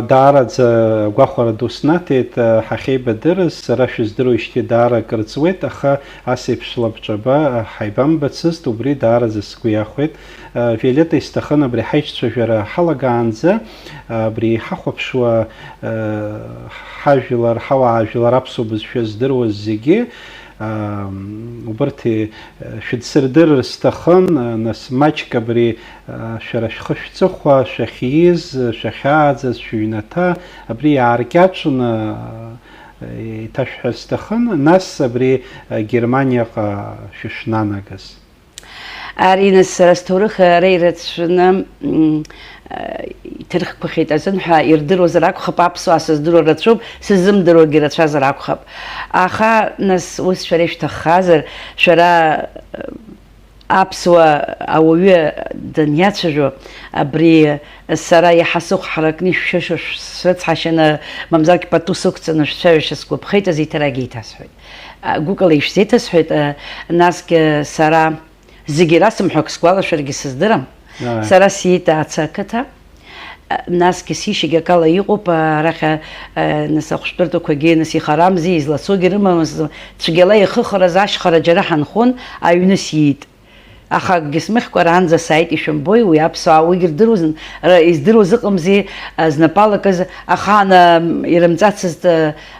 даараӡа гәахәара ду снаҭеит ҳахьеибадырыз, сара шәыздыруеижьҭеи даара акыр ҵуеит, аха ас еиԥш лабҿаба ҳаибамбацызт, убри даараӡа сгәы иахәеит. Виолетта исҭахын абри ҳаиҿцәажәара ҳалагаанӡа, абри ҳахәаԥшуа ҳажәлар, ҳауаажәлар аԥсуа бызшәа здыруаз зегьы убарҭ шәыдсырдырыр сҭахын, нас маҷк абри шәара шәхы шәҵыхәа шәахьиз, шәахьааӡаз шәыҩнаҭа абри иааркьаҿны иҭашәҳәар сҭахын, нас абри Германиаҟа шәышнанагаз. Ари нас сара сҭоурых реирацәаны иҭырхқәахьеит азыҳәа ирдыруазар акәхап, аԥсуаа сыздыруа рацәоуп, сызымдыруагьы рацәазар акәхап. Аха нас ус шәара ишәҭаххазар, шәара аԥсуа ауаҩы даниацәажәо, абри сара иаҳа сыхәҳаракны шәрыцҳашьаны, мамзаргьы пату сықәҵаны шәцәажәашьа сгәаԥхеит, азеиҭарагьы еиҭасҳәоит. Гәыкала ишәзеиҭасҳәеит, насгьы сара зегьы расымҳәак сгәалашәаргьы сыздырам. Сара сиит Аца ақыҭа, насгьы сишьагьы акала иҟоуп, арахь нас ахәшәтәырҭақәагьы нас ихарамзи, излацогьы рымамыз, цәгьала ихыхараз ашьхара џьара ҳанхон, аҩны сиит. Аха акгьы смыхькәа аранӡа сааит, ишәымбои, уи аԥсуаа уигьы издыруаз ыҟамзи, знапалакыз ахаан ирымҵацызт,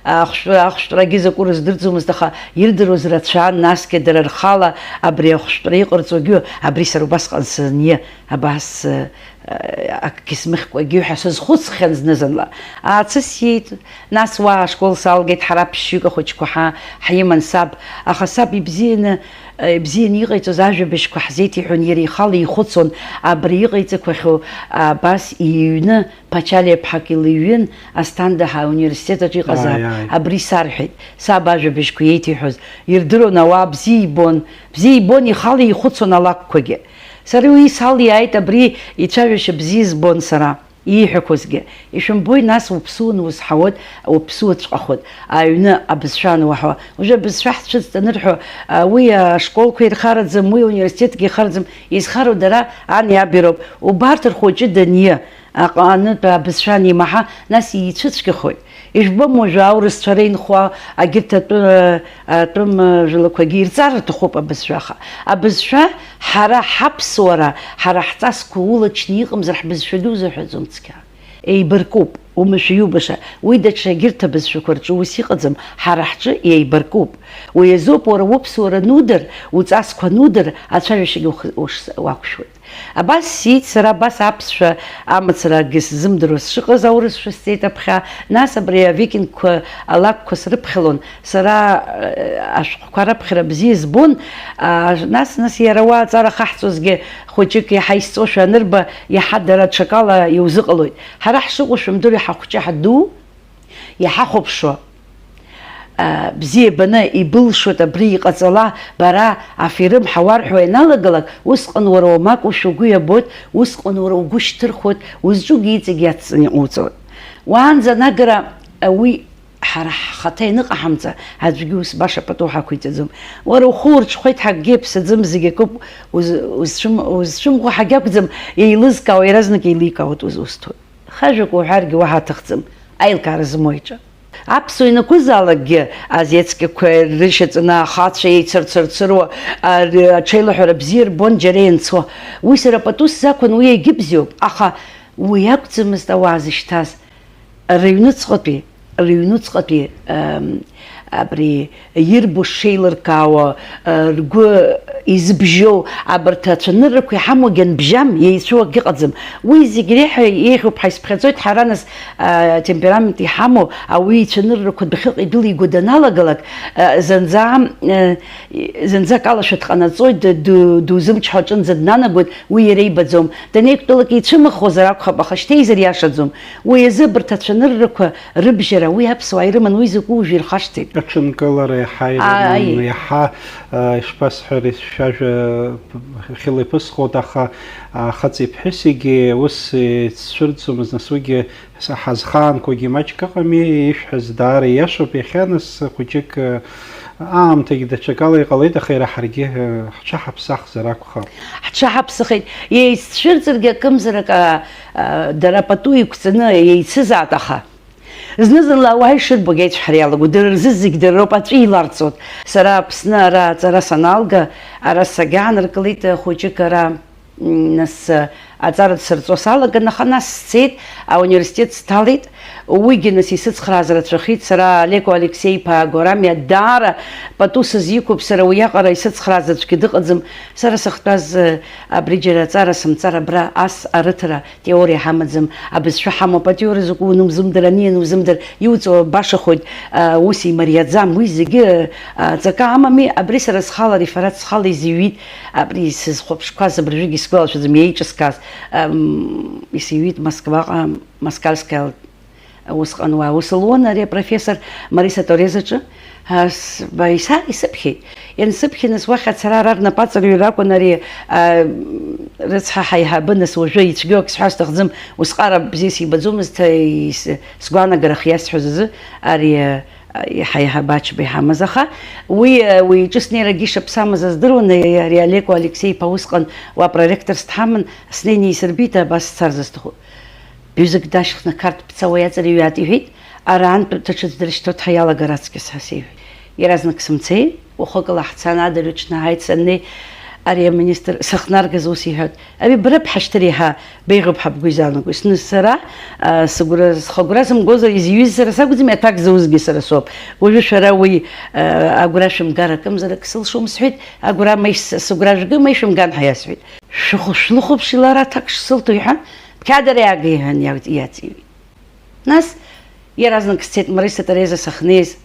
ахәшәтәрагьы закәу рыздырӡомызт, аха ирдыруаз рацәан, насгьы дара рхала абри ахәшәтәра иҟарҵогьы, абри сара убасҟан сыниа, абас акгьы смыхькәагьы ҳәа сазхәыцхьан зны-зынла. Аца сиит, нас уа ашкол салгеит, ҳара ԥшьҩык ахәыҷқәа ҳиман саб, аха саб ибзианы иҟаиҵоз ажәабжьқәа ҳзеиҭеиҳәон, иара ихала ихәыцон, абри иҟаиҵақәахьоу абас иҩны Пачалиаԥҳак илыҩын, Асҭандаҳа ауниверситет аҿы иҟазаап. Абри сарҳәеит, саб ажәабжьқәа иеиҭеиҳәоз, ирдыруан ауаа бзиа ибон, ихала ихәыцон алакәқәагьы. Сара уи салиааит, абри ицәажәашьа бзиа збон сара. Ииҳәақәозгьы. Ишәымбои, нас уԥсуаны узҳауад, уԥсуаҵәҟьахуад, аҩны абызшәа ануаҳауа. Ужы абызшәа ҳцәыӡт анырҳәо, уи ашколқәа ирхараӡам, уи ауниверситетгьы ихараӡам, изхароу дара ани аби роуп. Убарҭ рхәыҷы дания, аҟанытә абызшәа анимаҳа, нас ицәыцәгьахоит. Ижәбом уажәы аурысцәа инхуа, агьырҭ атәым жәлақәагьы ирҵар рҭахуп абызшәаха. Абызшәа ҳара ҳаԥсуара, ҳара ҳҵасқәа улачны иҟамзар ҳбызшәа ду заҳәаӡом цқьа. Еибаркуп, умышәа иубаша. Уи даҽа агьырҭ абызшәақәа рҿы ус иҟаӡам, ҳара ҳҿы еибаркуп. Уи азоуп уара уԥсуара нудыр, уҵасқәа нудыр, ацәажәашьагьы уақәшәоит. Абас сиит, сара абас аԥсшәа амацарагьы сзымдыруа сшыҟаз, аурысшәа сцеит аԥхьа, нас абри авикингқәа алакәқәа срыԥхьалон, сара ашәҟәқәа раԥхьара бзиа збон, нас иара уа аҵара хаҳҵозгьы хәыҷык иаҳа изҵошәа анырба, иаҳа дара ҽакала иузыҟалоит. Ҳара ҳшыҟоу шәымдыруа иҳахәҷы ҳаду, иҳахәаԥшуа бзиа баны ибылшоит, абри иҟаҵала, бара афирым ҳауарҳәо ианалагалак, усҟан уара уамакәушәа угәы иабоит, усҟан уара угәы шьҭырхуеит, узҿугьы иҵегьы иацҵаны иҟауҵоит. Уаанӡа анагара уи ҳара ҳхаҭа ианыҟаҳамҵа, аӡәгьы ус баша пату ҳақәиҵаӡом. Уара ухы урҽхәеит, ҳакгьы ԥсаӡым, зегьы акоуп, узцәымӷу ҳагьакәӡам, еилызкаауа, иаразнак еиликаауеит узусҭоит. Хажәак уҳәаргьы уаҳа аҭахӡам, аилкаара змоуиҿа. Аԥсуа инакәызаалакгьы азеицкьақәа рышьаҵаны ахацәа еицырцырцыруа, аҽеилаҳәара бзиа рбон џьара ианцо. Уи сара пату сзақәын, уи егьыбзиоуп, аха уи акәӡамызт ауаа зышьҭаз. Рыҩнуҵҟатәи абри ирбо шеилыркаауа, ргәы избжьоу, абарҭ ацәаныррақәа иҳамоугьы анбжьам, еицәоу акгьы ыҟаӡам. Уи зегь реиҳа еиӷьуп, ҳаисԥхьаӡоит, ҳара нас темперамент иҳамоу, ауи ицәаныррақәа дәахьыҟа идәылиго даналагалак, зынӡак алашәа дҟанаҵоит, дузымчҳо аҿынӡа днанагоит, уи иара ибаӡом. Данеиқәтәалак ицәымыӷхозар акәхап, аха шьҭа изыриашаӡом. Уи азы абарҭ ацәаныррақәа рыбжьара, уи аԥсуаа ирыман, уи закәу уажәы ирхашҭит. Аҽынкылара иаҳа ирыман, иаҳа ишԥасҳәари, шәажәа хьыла иԥысхоит, аха хаҵеи ԥҳәысигьы ус ицәырӡомызт, нас уигьы ҳазхаанқәагьы маҷк ыҟами, ишәҳәаз даара ииашоуп. Иахьа нас хәыҷык аамҭагьы даҽакала иҟалеит, аха иара ҳаргьы ҳҽаҳаԥсахзар акәхап. Ҳҽаҳаԥсахит, еиццәырҵыргьы акымзарак дара пату иқәҵаны еицызаат, аха зны-зынла ауаа ишырбогьы аиҵәҳара иалагоит, дара рзы зегь дарроуп аҵәы иларҵоит. Сара Аԥсны ара аҵара саналга, ара сагьааныркылеит хәыҷык ара, нас аҵара дсырҵо салаган, аха нас сцеит, ауниверситет сҭалеит, уигьы нас исыцхрааз рацәахеит, сара Леко Алексеи-иԥа Гәарамиа даара пату сызиқәуп, сара уиаҟара исыцхрааз аӡәгьы дыҟаӡам. Сара сахьтәаз абри џьара аҵара сымҵар абра ас арыҭара теориа ҳамаӡам, абызшәа ҳамоуп, атеориа закәу унузымдыр, ани анузымдыр, иуҵо башахоит, ус имариаӡам, уи зегьы ҵакы амами. Абри сара схала реферат схала изиҩит, абри сызхәаԥшқәаз абыржәыгь исгәалашәаӡам, иеиҿыскааз исиҩит Москваҟа, Москальская усҟан уаа ус луан ари апрофессор Мариса Торезаҿы, исыԥхьеит. Иансыԥхьа нас уахь ацара ара рнапаҵаҩра акәын, ари рыцҳа ҳаиҳабы нас уажәы ицәгьоу ак сҳәар сҭахӡам, усҟара бзиа сибаӡомызт, сгәаанагара иасҳәоз азы ари ҳаиҳабы Ачба иҳамаз, аха уи ҿыц неирагьы ишаԥсамыз аздыруан. ари Леко Алексеи-иԥа усҟан уа проректорс дҳаман, снеины исырбеит, абас сцар зысҭаху. Бҩызак дашьхны қарҭ бцауа иаҵырҩуаат иҳәеит, ара антәи ҽыҭ дыршьҭоит ҳаиалагар аҵкьыс ҳәа сиҳәеит. Иаразнак сымцеит, уахыкала ҳцан адырҩаҽны ҳааит, саннеи ари аминистр сыхнаргаз ус иҳәоит, ари бара бҳашьҭыр иаҳа беиӷьуп ҳа бгәы изаанаго. Сны сара схагәра сымгозар изиҩыз сара сакәӡами, аҭак заузгьы сара соуп. Уажәы шәара уи агәра шәымгар акымзарак сылшом сҳәеит, агәра сыгәра шәгы ма ишәымган ҳәа иасҳәеит. Шәлыхәаԥши лара аҭак шсылҭо иҳәан, бқьадара иаага иҳәан иаҵиҩит. Нас иаразнак сцеит Мариса Тореза сахьнеиз,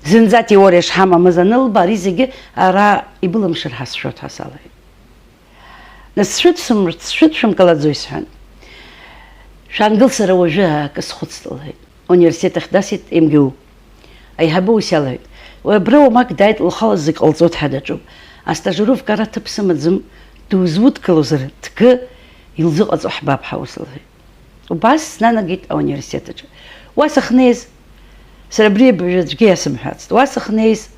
зынӡа теориа шҳамамыз анылба, ари зегьы ара ибыламшыр ҳәа сшәоит ҳәа салҳәеит. Нас сшәыдшәымкалаӡои сҳәан, шәаангыл сара уажәы акы схәыцт лҳәеит. Университет ахь дасит МГУ. Аиҳабы ус иалҳәеит, уи абра уамак дааит, лхала зегь ҟалҵоит ҳәа даҿуп. Астажировка ара ҭыԥ сымаӡам, дузудкылозар ҭкы илзыҟаҵо ҳбап ҳәа ус лҳәеит. Убас снанагеит ауниверситет аҿы. Уа сахьнеиз, сара абри абыржәы иасымҳәацт. Уа сахьнеиз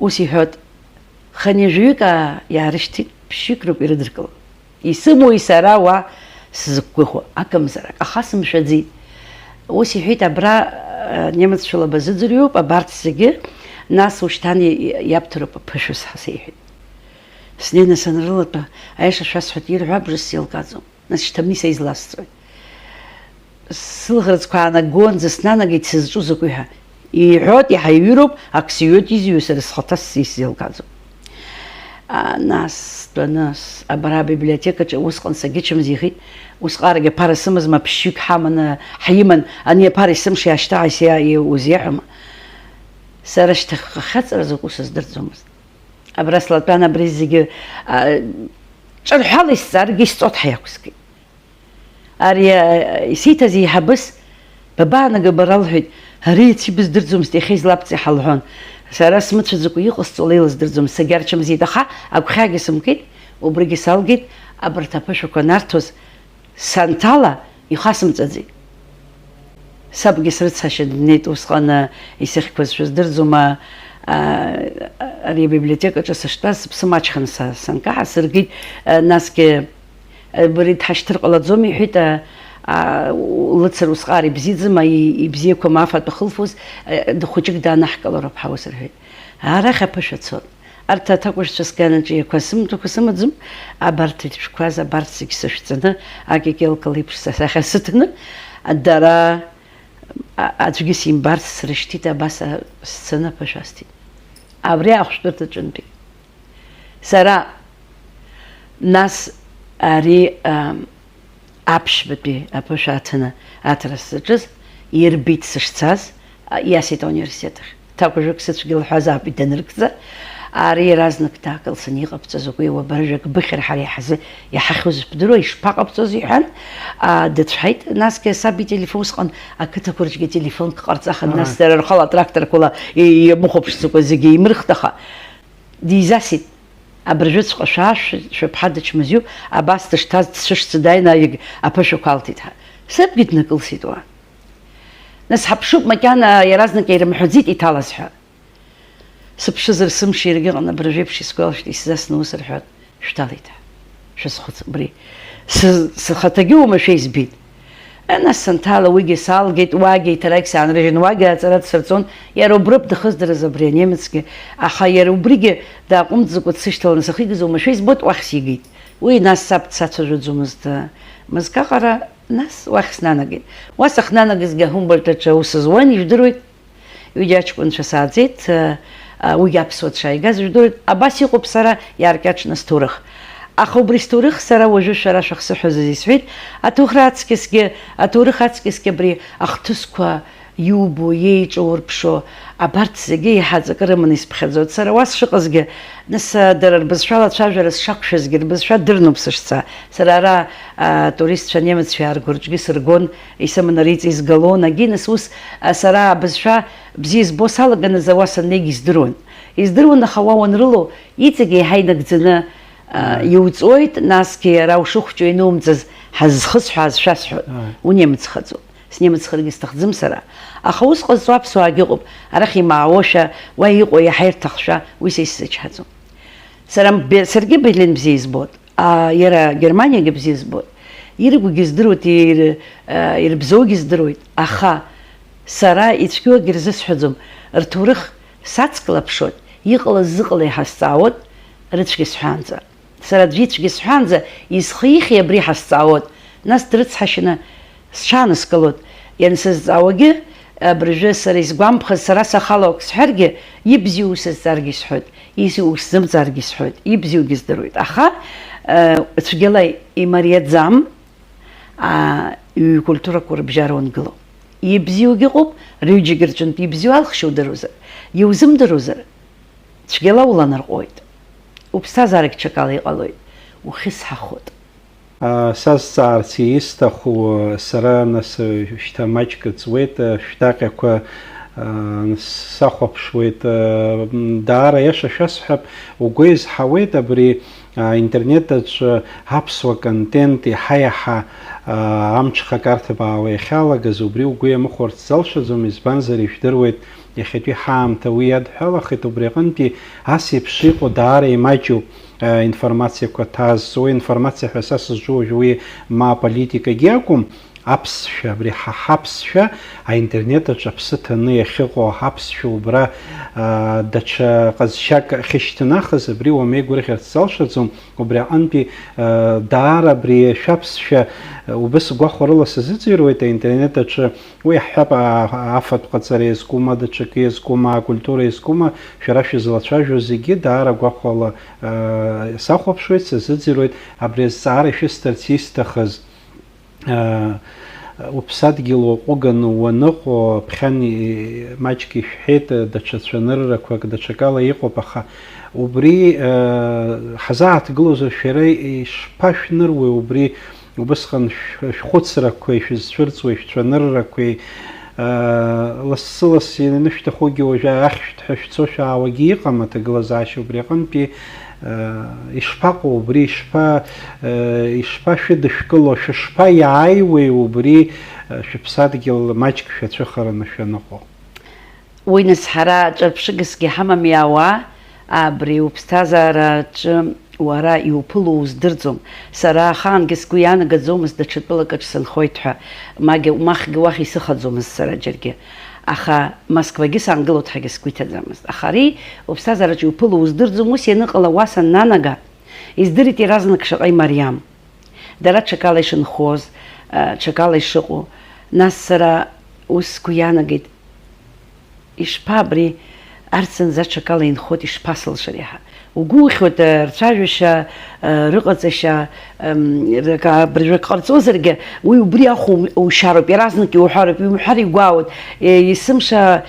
ус иҳәоит, ханҩажәаҩык иаарышьҭит, ԥшьҩык роуп ирыдыркыло. Исымои сара уа сзықәгәыӷуа, акымзарак, аха сымшәаӡеит. Ус иҳәеит, абра немеццәа лаба зыӡырҩуп, абарҭ зегьы, нас ушьҭан иабҭароуп аԥышәыс ҳәа сеиҳәеит. Снеины санрылатәа, аиаша шәасҳәоит, ирҳәо абжа сеилкаӡом. Нас шьҭабни саизласҵоит. Сылӷрыцқәа аанагонӡа снанагеит сызҿу закәи ҳәа. Иҳәоит, иҳаиҩыроуп, ак сиҩуеит изиҩу, сара схаҭа исзеилкаӡом. Нас тәаны абара абиблиотекаҿы усҟан сагьычымзихит, усҟарагьы аԥара сымазма, ԥшьҩык ҳаманы ҳиман, ани аԥара исымша иаашьҭаҳа узиаҳәама. Сара шьҭахьҟа ахьаҵра закәу сыздырӡомызт. Абра слатәан, абри зегьы ҿырҳәала исҵааргьы исҵоит ҳәа иақәскит. Ари исиҭаз еиҳабыс бабаанага бара лҳәеит, ари иац ибыздырӡомызт, иахьа излабҵиҳа лҳәон. Сара смыцәаӡакәа иҟасҵо леилыздырӡом, сагьарчымзит, аха агәхьаагьы сымкит, убригьы салгеит, абарҭ аԥышәақәа нарҭоз санҭала ихасымҵаӡеит. Сабгьы срыцҳашьа днеит, усҟан исыхьқәаз шәыздырӡома, ари абиблиотекаҿы сыштәаз сыԥсы маҷханы санкаҳа сыргеит, насгьы бari дҳашьҭыр ҟалаӡом иҳәеит, лыцара усҟар ибзиаӡам, ибзиақәа маф атәы хылфоз, хәыҷык даанаҳкылароуп ҳәа ус рҳәеит. Арахь аԥышәа цот. Арҭ аҭакәажәцәа сганаҿы сымҭақәа сымаӡам, абарҭ ишәқәаз, абарҭ зегь сышәҵаны, акекелкала еиԥш сахьа сыҭаны, дара аӡәгьы симбарц срышьҭит, абас сцаны аԥышәа асҭеит. Абри ахәшәтәырҭаҿынтәи. Сара нас ари аԥшьбатәи аԥышәа аҭаны аҭара сзаҿыз ирбеит сышцаз, иасит ауниверситет ахь. Ҭакәажәык сыцәгьа лҳәазаап иданыркӡа, ари иаразнак даакылсны иҟабҵаз акәи уабаржәак быхьыр ҳара иаҳзы иҳахьуаз бдыруа, ишԥаҟабҵоз иҳәан, дыцәҳаит. Насгьы саб ителефон усҟан ақыҭақәа рҿгьы телефонк ҟарҵахан, нас дара рхала атракторқәала иамыхәаԥшӡакәа зегьы еимырхт, аха дизасит. Абыржәыҵәҟьа шәаԥҳа дычмазаҩу, абас дышҭаз дцәышӡа дааины аԥышәақәа алҭеит ҳәа. Сабгьы днакылсит уа. Нас ҳаԥшуп макьана иаразнак ирымҳәаӡеит иҭалаз ҳәа. сыԥшызар сымши иаргьы ыҟан абыржәеиԥш исгәалашәеит исзасны ус рҳәоит шәҭалеит шәазхәыц абри схаҭагьы оумашәа избеит нас санҭала уигьы салгеит уагьы еиҭарак саанрыжьын уагьы аҵара дсырҵон иара убрыԥ дахыздырыз абри анемецгьы аха иара убригьы дааҟәымҵӡакәа дсышьҭаланы сахигаз оумашәа избоит уахь сигеит уи нас саб дсацәажәаӡомызт мызк аҟара нас уахь снанагеит уа сахнанагазгьы аҳумбольҭ аҿы аус зуан ижәдыруеит ҩыџьа аҷкәынцәа сааӡеит уигьы аԥсуа дшааигаз ижәдыруеит абас иҟоуп сара иааркьаҿны сҭоурых аха убри сҭоурых сара уажәы шәара шәахсыҳәазыз исҳәеит аҭоурых аҵкьысгьы абри ахҭысқәа иубо иеиҿо урԥшо абарҭ зегьы иҳаҵакы рыманы исԥхьаӡоит сара уа сшыҟазгьы нас дара рбызшәала ацәажәара сшақәшәазгьы рбызшәа дырноуп сышца сара ара туристцәа немеццәа иааргәырҿгьы сыргон исыманы риҵа изгалон агьи нас ус сара абызшәа бзиа избо салаганыз ауа саннеигьы издыруан аха уа уанрыло иҵегь еиҳа инагӡаны иуҵоит насгьы ара ушыхәҷо инумҵаз ҳазхысҳәааз шәасҳәоит унемыцхаӡом снемыцхаргьы сҭахӡым сара аха ус ҟазҵо аԥсуаагьы ыҟоуп арахь имаауашәа уа иҟоу иаҳа ирҭахшәа уи са исзычҳаӡом саргьы берлин бзиа избоит иара германиагьы бзиа збоит иргәгьы здыруеит ирбзоугьы здыруеит аха сара ицәгьоугьы рзысҳәаӡом рҭоурых сацклаԥшоит иҟалаз зыҟала иҳазҵаауоит рыцәгьа сҳәаанӡа сара аӡәы ицәгьа сҳәаанӡа изхихи абри ҳазҵаауоит нас дрыцҳашьаны сҽааныскылоит иансызҵаауагьы абыржәы сара изгәамԥхаз сара сахалауак сҳәаргьы ибзиоу сызҵааргьы сҳәоит изиоу сзымҵааргьы сҳәоит ибзиоугьы здыруеит аха цәгьала имариаӡам ҩ-культурақәа рыбжьара уангыло ибзиоугьы ыҟоуп рҩыџьагьы рҿынтә ибзиоу алхшьа удыруазар иузымдыруазар цәгьала уланарҟәуеит уԥсҭазаарагь ҽакала иҟалоит ухьысҳахоит сазҵаарц исҭаху сара нас шьҭа маҷк ҵуеит шәҭаҟьақәа сахәаԥшуеит даара иаша шәасҳәап угәы изҳауеит абри интернет аҿы аԥсуа контент иаҳа-иаҳа амҽхак арҭбаауа иахьалагаз убри угәы иамыхәарц залшаӡом избанзар ижәдыруеит иахьатәи ҳаамҭа уи иадҳәалахеит убри аҟынтәи ас еиԥш иҟоу даара имаҷуп информациақәа ҭааз уи информациа ҳәа са сызҿу уажә уи ма аполитикагьы акәым аԥсшәа абри ҳаԥсшәа аинтернет аҿы аԥсы ҭаны иахьыҟоу аԥсшәа убра даҽа ҟазшьак ахьышьҭнахыз абри уамеигәырӷьарц залшаӡом убри аҟынтәи даара абри шәаԥсшәа убыс гәахәарыла сазыӡырҩуеит аинтернет аҿы уи ҳҳәап афатә ҟаҵара иазкума даҽакы иазкума акультура иазкума шәара шәызлацәажәо зегьы даара гәахәала сахәаԥшуеит сазыӡырҩуеит абри азҵаара ишәысҭарц исҭахыз уԥсадгьыл уаҟәыганы уаныҟоу ԥхьан маҷк ишәҳәеит даҽа цәаныррақәак даҽакала иҟоуп аха убри ҳазааҭгылозар шәара ишԥашәныруеи убри убысҟан шәхәыцрақәеи шәызцәырҵуеи шәцәаныррақәеи лассы-лассы инышәҭахугьы уажәы ахьшәҭҳәа шәцо шәаауагьы иҟам аҭагылазаашьа убри аҟынтәи ишԥаҟоу убри ишԥашәыдышәкыло шәышԥаиааиуеи убри шәыԥсадгьыл маҷк шәацәыхараны шәаныҟоу уи нас ҳара ҿырԥшыгасгьы ҳамам иаауаа абри уԥсҭазаараҿы уара иуԥыло уздырӡом сара ахаангьы сгәы иаанагаӡомызт даҽа тәылакаҿ сынхоит ҳәа махгьы уахь исыхаӡомызт сара џьаргьы аха Москвагьы саангылоит ҳәагьы сгәы иҭаӡамызт аха ари уԥсҭазаараҿы иуԥыло уздырӡом ус ианыҟала уа саннанага издырит иаразнак шаҟа имариам дара ҽакала ишынхоз ҽакала ишыҟоу нас сара ус сгәы иаанагеит ишԥа абри арҭ зынӡа ҽакала инхоит ишԥасылшар иаҳа угәы ухьоит рцәажәашьа рыҟаҵашьа абыржәак ҟарҵозаргьы уи убри ахә ушьароуп иаразнак иуҳәароуп иумҳәар игәаауеит есымша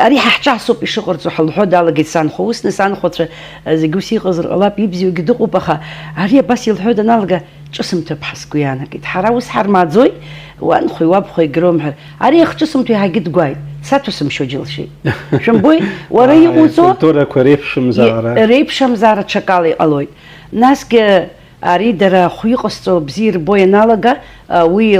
ари ҳаҳҿасоуп ишыҟарҵо ҳалҳәо далагеит санхәа усны санхәацәа зегьы ус иҟазар ҟалап ибзиоугьы дыҟоуп аха ари абас илҳәо даналга ҿысымҭроуп ҳа сгәы иаанагеит ҳара ус ҳармааӡои уанхәеи уабхәеи громҳәар ари ахҿысымҭәо иаҳагьы дгәааит саҭәасымшьо џьылшьеит шәымбои уара иҟоуҵо культурақәа реиԥшымзаара ҽакала иҟалоит насгьы ари дара хәыҟасҵо бзиа рбо ианалага, уи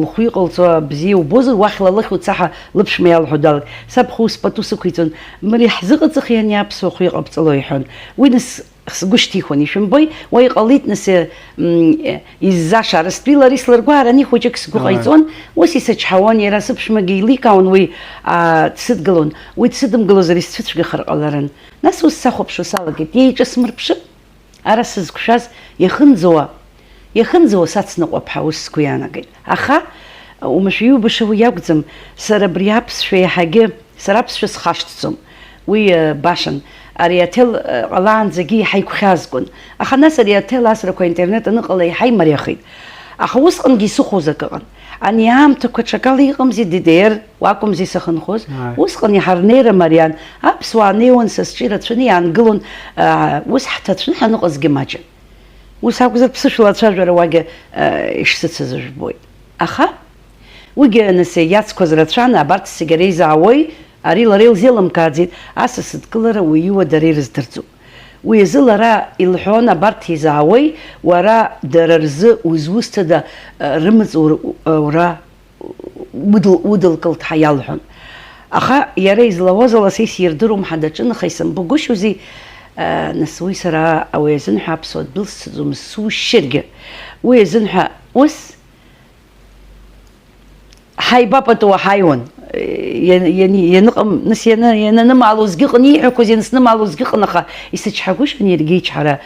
лхәы иҟалҵо бзиа убозар, уахь лалых уцаҳа лыԥшәма иалҳәо далагеит. Саб ус пату сықәиҵон, мари ҳзыҟаҵахи ани аԥсуа хәы иҟабҵало иҳәон. Уи нас сгәы шьҭихуан, ишәымбои, уа иҟалеит нас иззаша арыстәи лареи слыргәаар, ани хәыҷык сгәы ҟаиҵон, ус исычҳауан, иара сыԥшәмагьы еиликаауан, уи дсыдгылон, уи дсыдымгылозар исцәыцәгьахар ҟаларын. Нас ус сахәаԥшуа салагеит, иеиҿасмырԥшып, ара сызқәшәаз иахынӡауа сацныҟәап ҳәа ус сгәы иаанагеит. Аха умышәа иубаша уи иакәӡам, сара абри аԥсшәа иаҳагьы, сара аԥсшәа схашҭӡом. Уи башан, ари аҭел ҟалаанӡагьы иаҳа игәхьаазгон. Аха нас ари аҭел асрақәа аинтернет аныҟала иаҳа имариахеит. Аха усҟангьы исыхәоз акы ыҟан. Ани аамҭақәа ҽакала иҟамзи DDR уакәымзи сахынхоз. Усҟан иҳарнеира мариан. Аԥсуаа неиуан са сҿы ирацәаны иаангылон, ус ҳҭацәны ҳаныҟазгьы маҷын. Ус акәзар ԥсышәала ацәажәара уагьы ишсыцыз жәбоит. Аха уигьы нас иацқәаз рацәан, абарҭ зегьы реизаауеи, ари лара илзеилымкааӡеит, асас дкылара уи иуа дара ирыздырӡом. Уи азы лара илҳәон, абарҭ изаауеи, уара дара рзы узусҭада рымаҵ ура удылкылт ҳәа иалҳәон. Аха иара излауаз ала са исирдыром ҳәа даҿын, аха исымбагәышьози, нас уи сара ауаҩ азынҳәа аԥсуа дәылсцаӡомызт сушьыргьы. Уи азынҳәа ус ҳаибапатуа ҳаиуан. Нас иананымаалозгьы ыҟан, ииҳәақәоз ианыснымаалозгьы ыҟан, аха исычҳагәышьан иаргьы ичҳара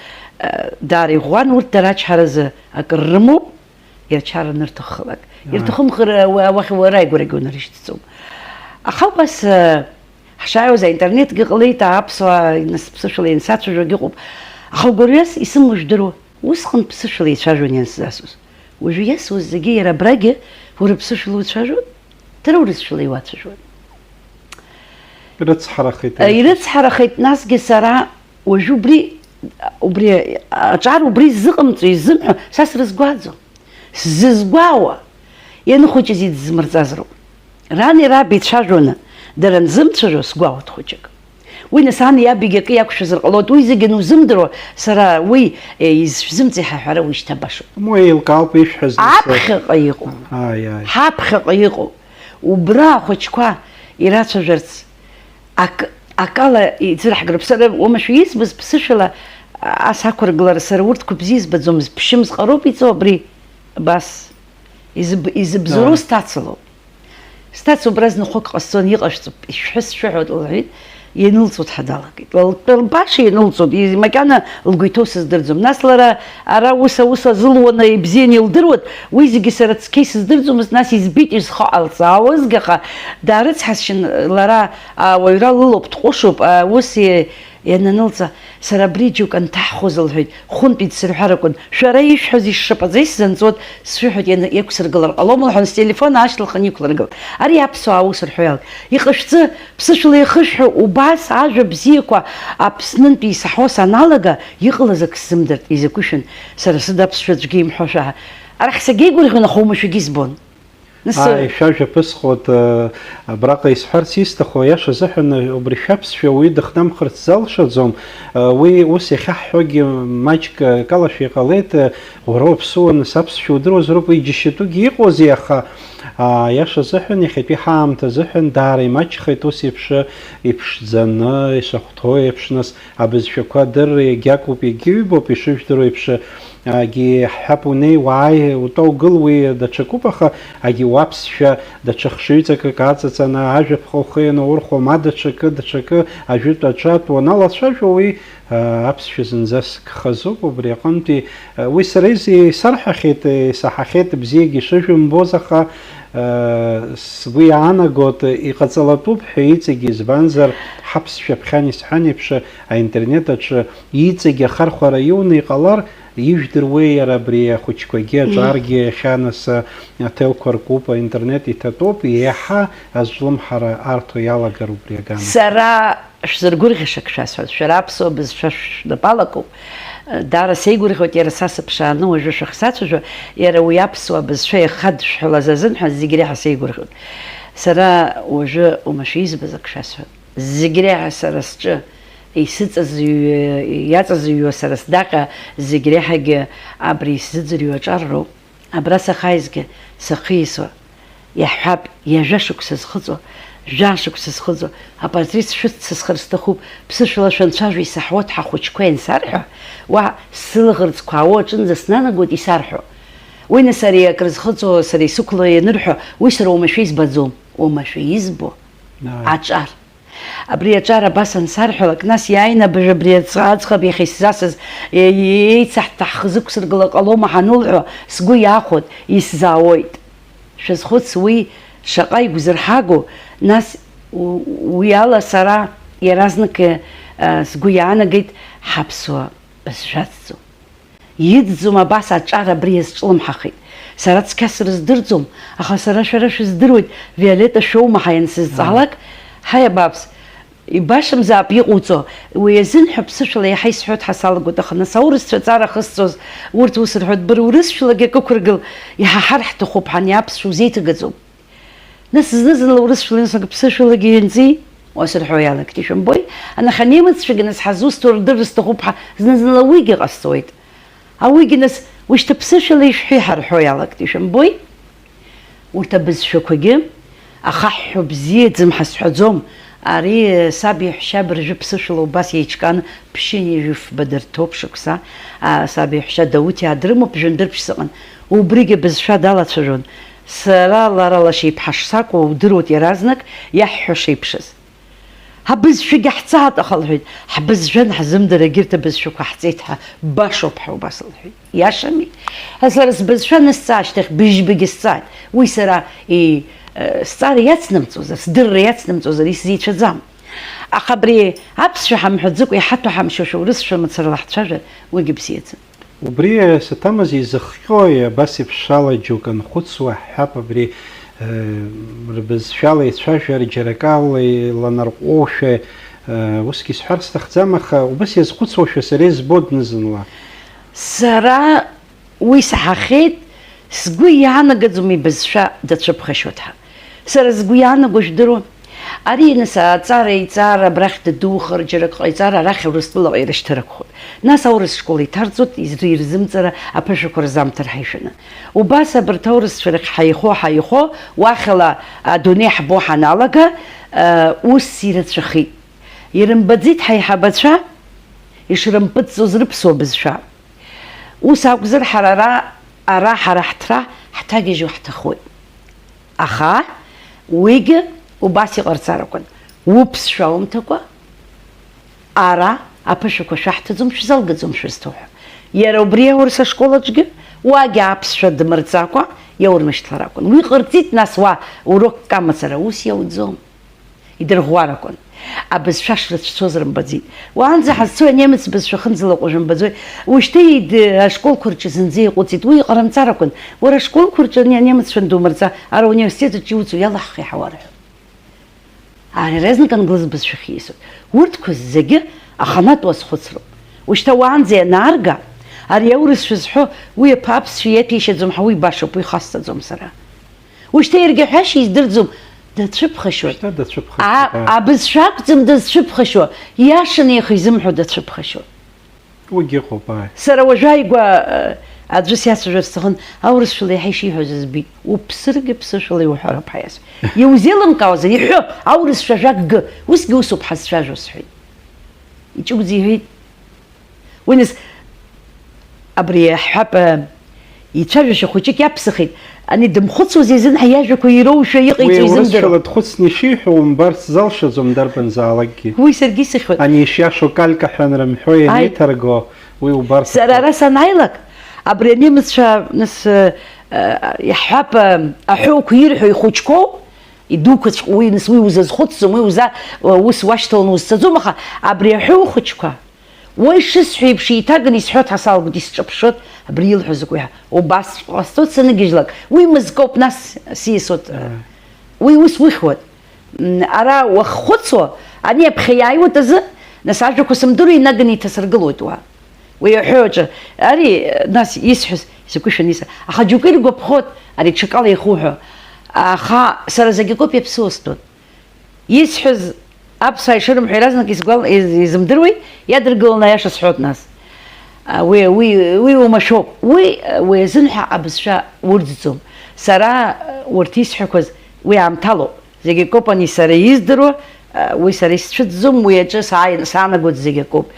даара иӷәӷәан, урҭ дара ачҳаразы акыр рымоуп, ирчҳараны рҭаххалак. Ирҭахымхар уахь уара игәырагьы унарышьҭӡом. Аха убас ҳшааиуаз аинтернетгьы ҟалеит, аԥсуаа нас ԥсышәала иансацәажәогьы ыҟоуп. Аха угәырҩас исымоу жәдыруа, усҟан ԥсышәала ицәажәон иансзасуаз. Уажәы иасуаз зегьы иара абрагьы уара ԥсышәала уцәажәон, дара урысшәала иуацәажәон. Ирыцҳарахеит, насгьы сара уажәы убри аҿар убри ззыҟамҵо изымҳәо са срызгәааӡом. Сзызгәаауа ианыхәыҷыз идызмырҵаз роуп. Рани раби ицәажәоны дара нзымцәажәо сгәаауеит хәыҷык. Уи нас ани иабигьы акы иақәшәазар ҟалоит, уи зегьы анузымдыруа, сара уи изшәзымҵа иҳаҳәара уи шьҭабашоуп. Аԥхьаҟа иҟоу. Ҳаԥхьаҟа иҟоу. Убра ахәыҷқәа ирацәажәарц акала иӡырҳгарым. Сара уамашәа избаз ԥсышәала ас ақәыргылара, сара урҭқәа бзиа избаӡомызт. Ԥшьымз ҟароуп иҵоу абри абас изыбзоуроу сҭацалоуп. Сҭаца убра знахәык ҟасҵон, иҟашәҵоуп, ишәҳәыс шәыҳәоит лҳәеит, ианылҵоит ҳәа далагеит. Лбаша ианылҵоит, макьана лгәы иҭоу сыздырӡом. Нас лара ара ус азылуаны ибзианы илдыруеит, уи зегьы сара цқьа исыздырӡомызт, нас избит изхо ҟалҵаауазгьы, аха даарыцҳасшьын, лара ауаҩра лылоуп, дҟәышуп, ус иананылҵа, сара абри џьоук анҭаҳхоз лҳәеит, хәынтәи дсырҳәаракәын, шәара ишәҳәоз ишшыпаӡа исзанҵуеит, сшәыҳәоит иақәсыргылар ҟалом лҳәан, стелефон аашьҭылхын иқәлыргылт. Ари аԥсуаа аус рҳәо иалагеит. Иҟашәҵы ԥсышәала ихышәҳәо, убас ажәа бзиақәа Аԥснынтәи исаҳо саналага, иҟалаз ак сзымдырт, изакәышәын, сара сыда аԥсшәа аӡәгьы имҳәошәа. Арахь сагьеигәырӷьон, аха умашәагьы избон. Шәажәа ԥысхот абраҟа исҳәарц исҭаху иашазыҳәан убри шәаԥсшәа уи дыхнамхырц залшаӡом. Уи ус иахьаҳҳәогьы маҷк калашәа иҟалеит, уара уаԥсуан саԥсшәа удыруазароуп, уи џьашьатәугьы иҟоузеи, аха иашазыҳәан иахьатәи ҳаамҭа азыҳәан даара имаҷхеит, ус иԥшӡаны, ишахәҭоу еиԥш, нас абызшәақәа дыр егьакоуп, егьыҩбоуп, ишыжәдыруа еиԥш. Аги ҳәап унеи уааи утоугыл уи даҽакуп, аха аги уаԥсшәа даҽа хшыҩҵакык аҵаҵаны ажәаԥҟа ухы ианаурхәо, ма даҽакы ажәытә аҿатә уаналацәажәо, уи аԥсшәа зынӡас гхазуп. Убри аҟынтәи уи сара исарҳәахьеит, исаҳахьеит бзиагьы ишыжәымбоз, аха сгәы иаанагот иҟаҵалатәуп ҳәа иҵегьы, избанзар ҳаԥсшәа ԥхьан исҳәан еиԥш аинтернет аҿы иҵегьы ахархәара иуны иҟалар, ижәдыруеи иара абри ахәыҷқәагьы аҿаргьы иахьанас аҭелқәа ркуп, аинтернет иҭатәоуп, иаҳа азҿлымҳара арҭо иалагар убри аган. Сара шәзыргәырӷьаша ак шәасҳәоит, шәара аԥсуа бызшәа шәнапалакуп. Даара сеигәырӷьоит иара са сыԥшааны уажәы шәахсацәажәо, иара уи аԥсуа бызшәа ихадшәҳәалаз азынҳәа зегь реиҳа сеигәырӷьоит. Сара уажәы умашәа избаз ак шәасҳәоит. Зегь реиҳа сара сҿы иаҵазҩуа сара сдаҟьа зегь реиҳагьы абри исзыӡырҩуа аҿарроуп. Абра сахаизгьы сахисуа, иаҳҳәап, иажәа шықәса зхыҵуа, жәа шықәса зхыҵуа, апортрет шәыццысхыр сҭахуп, ԥсышәала шәанцәажәо исаҳуеит ҳахәыҷқәа иансарҳәо, уа сылаӷырӡқәа аауа аҿынӡа снанагоит исарҳәо. Уи нас ари акрызхыҵуа, сара исықәла ианырҳәо, уи сара оумашәа избаӡом, оумашәа избо аҿар. Абри аҿар абас ансарҳәалак, нас иааины абри аӡӷаб иахьа исзасыз еицаҳҭа ҳхзықәсыргыла ҟалома ҳанылҳәо, сгәы иаахәоит, исзаауеит. Шәазхәыц уи шаҟа игәзырҳагоу, нас уи ала сара иаразнак сгәы иаанагеит ҳаԥсуа бызшәаҵӡом. Иӡӡом абас аҿар абри иазҿлымҳахеит. Сара цқьа срыздырӡом, аха сара шәара шәыздыруеит, Виолетта шәоума ҳа иансызҵаалак, ҳаи абааԥс, ибашамзаап иҟоуҵо, уи азынҳәа ԥсышәала иаҳа исҳәоит ҳәа салагоит, аха нас аурысцәа аҵара ахысҵоз, урҭ ус рҳәоит, бара урысшәалагьы акықәыргыл, иҳаҳар ҳҭахуп, ҳани аԥсшәа узеиҭагаӡом. Нас зны-зынла урысшәала ԥсышәалагьы ианҵи, уасырҳәо иалагеит, ишәымбои, анахь анемеццәагьы нас ҳазусҭоу рдырыр сҭахуп ҳәа зны-зынла уигьы ҟасҵоит. Ауигьы нас ушьҭа ԥсышәала ишәҳәи ҳарҳәо иалагеит, ишәымбои. Урҭ абызшәақәагьы ахаҳәҳәо бзиаӡам ҳазҳәаӡом. Ари саби иаҳәшьа быржәы ԥсышәала убас еиҿкааны ԥшьыни жәыфба дырҭоуп шықәса. Саби иаҳәшьа Дауҭиаа дрымоуп жәындырԥшь сыҟан. Убригьы бызшәа далацәажәон. Сара лара лашьеиԥҳа шсакәу удыруеит иаразнак иаҳҳәаша еиԥшыз. Ҳабызшәагьы ҳҵааҭаха лҳәеит. Ҳбызшәан ҳзымдыр егьырҭ абызшәақәа ҳҵеит ҳәа башоуп ҳәа убас лҳәеит. Иашами? Сара сбызшәа анысҵаа ашьҭахь быжьбагьы сҵааит. Уи сара сҵаара иацнымҵозар, сдырра иацнымҵозар исзеицәаӡам. Аха абри аԥсшәа ҳамҳәаӡыкәа иҳаҭәа ҳамшьошәа урысшәа мацара ҳцәажәар, уигьы бзиаӡам. Убри саҭамыз изыхҟьои абас еиԥш ала џьоук анхәыцуа ҳҳәап, абри рбызшәала ицәажәар џьара акала иланарҟәоушәа усгьы исҳәар сҭахӡам, аха убас иазхәыцуашәа сара избоит зны-зынла. Сара уи саҳахьеит, сгәы иаанагаӡом ибызшәа дацәыԥхашьоит ҳәа. Сара сгәы иаанаго жәдыруа, ари нас аҵара-еиҵара абрахь дадухыр, џьара ак ҟаиҵар арахь Урыстәылаҟа ирышьҭырхуеит. Нас аурыс школа иҭарҵоит, ирзымҵара аԥышәақәа рзамҭар ҳаишәаны. Убас абарҭ аурысцәа рахь ҳаихо, уахьала адунеи ҳбо ҳаналага, ус ирацәахеит. Ирымбаӡеит ҳаиҳабацәа ишрымпыҵҵоз рыԥсуа бызшәа. Ус акәзар ара ҳара ҳҭра ҳҭагьежьуа ҳҭахуеит. Аха уигьы убас иҟарҵар акәын. Уԥсшәа аумҭакәа, ара аԥышәақәа шәаҳҭаӡом, шәзалгаӡом шәызҭоу ҳәа. Иара убри аурыс ашколаҿгьы уагьы аԥсшәа дмырҵакәа иаурмышьҭлар акәын. Уи ҟарҵит, нас уа урокк амацара ус иауӡом. Идырӷәӷәар акәын. Абызшәа шрыцәцоз рымбаӡеит. Уаанӡа ҳазцои анемец бызшәа хынӡалаҟәа жәымбаӡои. Уажәшьҭа ашколқәа рҿы зынӡа иҟәыҵит. Уи иҟарымҵар акәын. Уара ашколқәа рҿы анемеццәа думырҵа, ара университет аҿы иуцу иалаҳхи ҳауар ҳәа. Аразнак англыз бызшәахь иисуеит. Урҭқәа зегьы аханатә уазхәыцроуп. Уажәшьҭа уаанӡа ианаарга, ари аурысшәа зҳәо уи аԥсшәа иаҭәеишьаӡом ҳәа уи башоуп, уи ихасҵаӡом сара. Уажәшьҭа иаргьы ҳәашьа издырӡом. Дацәыԥхашьоит. Абызшәа акәӡам дазцәыԥхашьо, иашаны иаха изымҳәо дацәыԥхашьоит. Уигьы ыҟоуп. Сара уажәы ааигәа аӡәы сиацәажәар сҭахын, аурысшәала иаҳа ишиҳәоз збит. Уԥсыргьы ԥсышәала иуҳәароуп ҳәа иасҳәеит. Иузеилымкаауазар иҳәо, аурысшәа ажәакгьы, усгьы усуп ҳазцәажәо сҳәеит. Иҷыгәӡа иҳәеит. Уи нас абри ҳҳәап ицәажәашьа хәыҷык иаԥсахит. Ани дымхәыцуаз изын иажәақәа ироушәа иҟаиҵо изымдыруа. Уи урысшәала дхәыцны ишиҳәо умбарц залшаӡом дарбанзаалакгьы. Уи саргьы исыхьуеит. Ани ишиашо калька ҳәа анрымҳәо ианеиҭарго, уи убарц. Сара ара санааилак, абри анемеццәа нас иаҳҳәап аҳәоуқәа ирҳәо ихәыҷқәоу, идуқәаҵәҟьа уи нас уи узазхәыцӡом, уи ус уашьҭаланы узцаӡом, аха абри аҳәоу хәыҷқәа уи шысҳәо еиԥш иҭаганы исҳәоит ҳәа салгоит, исҿаԥшот, абри илҳәоз ак уи убас ҟасҵоит саныгьежьлак. Уи мызкоуп, нас сиасуеит. Уи ус ухьуеит. Ара уаххәыцуа, ани аԥхьа иааиуеит азы, нас ажәақәа сымдыруа инаганы иҭасыргылоит уа. Уи аҳәоу аҿы, ари нас исҳәоз, изакәышәан иса, аха џьоукы иргәаԥхоит, ари ҽакала ихуҳәо. Аха сара зегьы акоуп иаԥсыуа стәоит. Исҳәоз аԥсуаа ишырымҳәо иаразнак изымдыруеи, иадыргыланы аиаша сҳәоит нас. Уи умашәоуп. Уи азыҳәа абызшәа урӡӡом. Сара урҭ исҳәақәаз уи аамҭалоуп. Зегьы акоуп ани сара издыруа, уи сара исцәыӡӡом, уи аҿы саанагоит зегьы акоуп.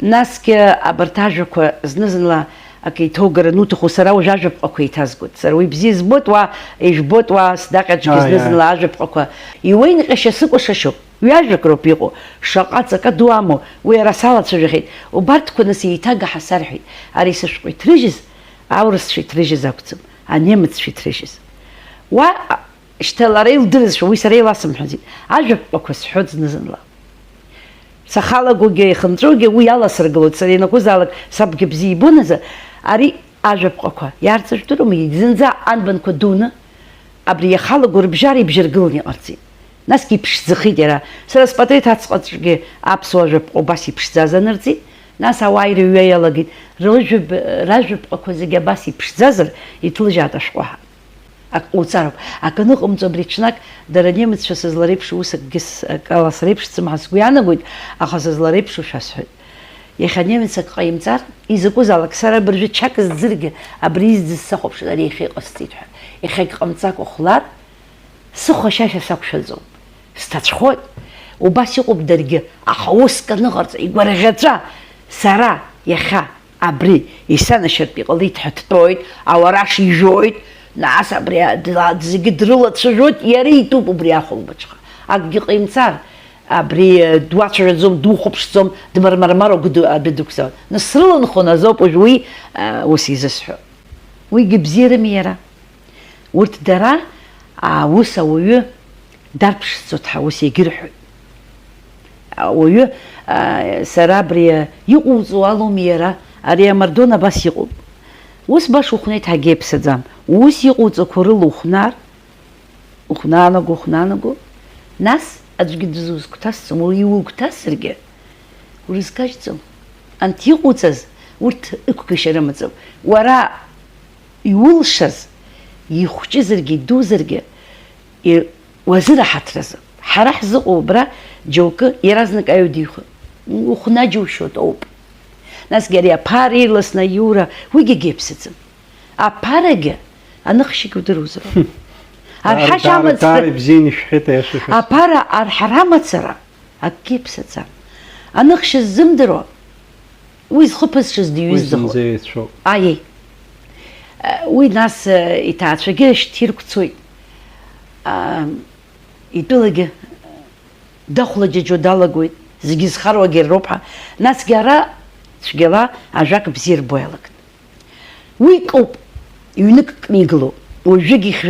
Насгьы абарҭ ажәақәа зны-зынла акы иҭоугараны уҭаху, сара уажә ажәаԥҟақәа иҭазгоит. Сара уи бзиа збоит, уа ижәбоит, уа сдаҟьаҿгьы зны-зынла ажәаԥҟақәа. Иуеинҟьашьа сыкәашашьоуп. Ҩажәак роуп иҟоу. Шаҟа ҵакы ду амоу, уи ара салацәажәахьеит. Убарҭқәа нас еиҭагаҳа сарҳәеит. Ари сышәҟәы иҭрыжьыз, аурысцәа иҭрыжьыз акәӡам, анемеццәа иҭрыжьыз. Уа шьҭа лара илдырызшәа, уи сара иласымҳәаӡеит. Ажәаԥҟақәа сҳәоит зны-зынла. Сахалагогьы, ихынҵәогьы уи аласыргылоит. Сара ианакәызаалак сабгьы бзиа ибон азы, ари ажәаԥҟақәа иаарҵажәдыруама, зынӡа анбанқәа дуны, абри иахалаго рыбжьара ибжьаргыланы иҟарҵеит. Насгьы иԥшӡахеит иара. Сара спатреҭ ацҟаҿгьы аԥсуа ажәаԥҟа убас иԥшӡаз анырҵеит. Нас ауаа ирыҩуа иалагеит. Ражәаԥҟақәа зегьы абас иԥшӡазар, иҭлыжьаат ашәҟәаҳа. Уцароуп. Акы аныҟамҵо абри ҽнак, дара анемеццәа сызлареиԥшу ус акгьы ала среиԥшӡам ҳәа сгәы иаанагоит, аха сызлареиԥшу шәасҳәоит. Иахьа анемец ак ҟаимҵар, изакәызаалак сара быржәы чак зӡыргьы абри изӡыз сахәаԥшит, ари иахьа иҟасҵеит ҳәа. Иахьагь ҟамҵакәа хәлар, сыхәашьашьа сақәшәаӡом. Сҭацәхоит. Убас иҟоуп даргьы, аха уск аныҟарҵа, игәарӷьаҵәа, сара иахьа абри исанашьартә иҟалеит ҳәа дтәоит, ауараш ижәоит, нас абри зегьы дрылацәажәоит, иара итәуп убри ахәылбыҽха. Акгьы ҟаимҵар, абри дуацәажәаӡом, духәаԥшӡом, дмармармароуп адәы дықәзаауеит. Нас срыланхон азоуп уажә уи ус изысҳәо. Уигьы бзиарами иара. Урҭ дара ус ауаҩы дарԥшӡоит ҳәа ус егьырҳәоит. Ауаҩы сара абри иҟоуҵо алоуми иара, ари амардон абас иҟоуп. Ус баша ухәнеит ҳагьы иԥсаӡам. Ус иҟоуҵақәо рыла ухәнаанаго, нас аӡәгьы дызузгәҭасӡом, иугәҭасыргьы урызкажьӡом. Анҭ иҟоуҵаз урҭ ықәгашьа рымаӡам. Уара иулшаз, ихәҷызаргьы, идузаргьы, уазыраҳаҭразы. Ҳара ҳзыҟоу абра џьоукы иаразнак аҩадихо. Ухәна џьушьоит ауп. Насгьы ари аԥара ирласны аиура, уигьы егьиԥсаӡам. Аԥарагьы аныхшьагьы удыруазароуп. Аԥара арҳара амацара акгьы иԥсаӡам. Аныхшьа ззымдыруа, уи зхы ԥызҽыз диҩызӡахоит. Аиеи. Уи нас иҭаацәагьы шьҭирқәцоит. Итәылагьы дахәлаџьаџьо далагоит, зегьы зхаруагьы роуп ҳәа. Насгьы ара цәгьала ажәак бзиа рбо иалагт. Уи ҟоуп, ҩнык кны игылоуп. Уажәыгь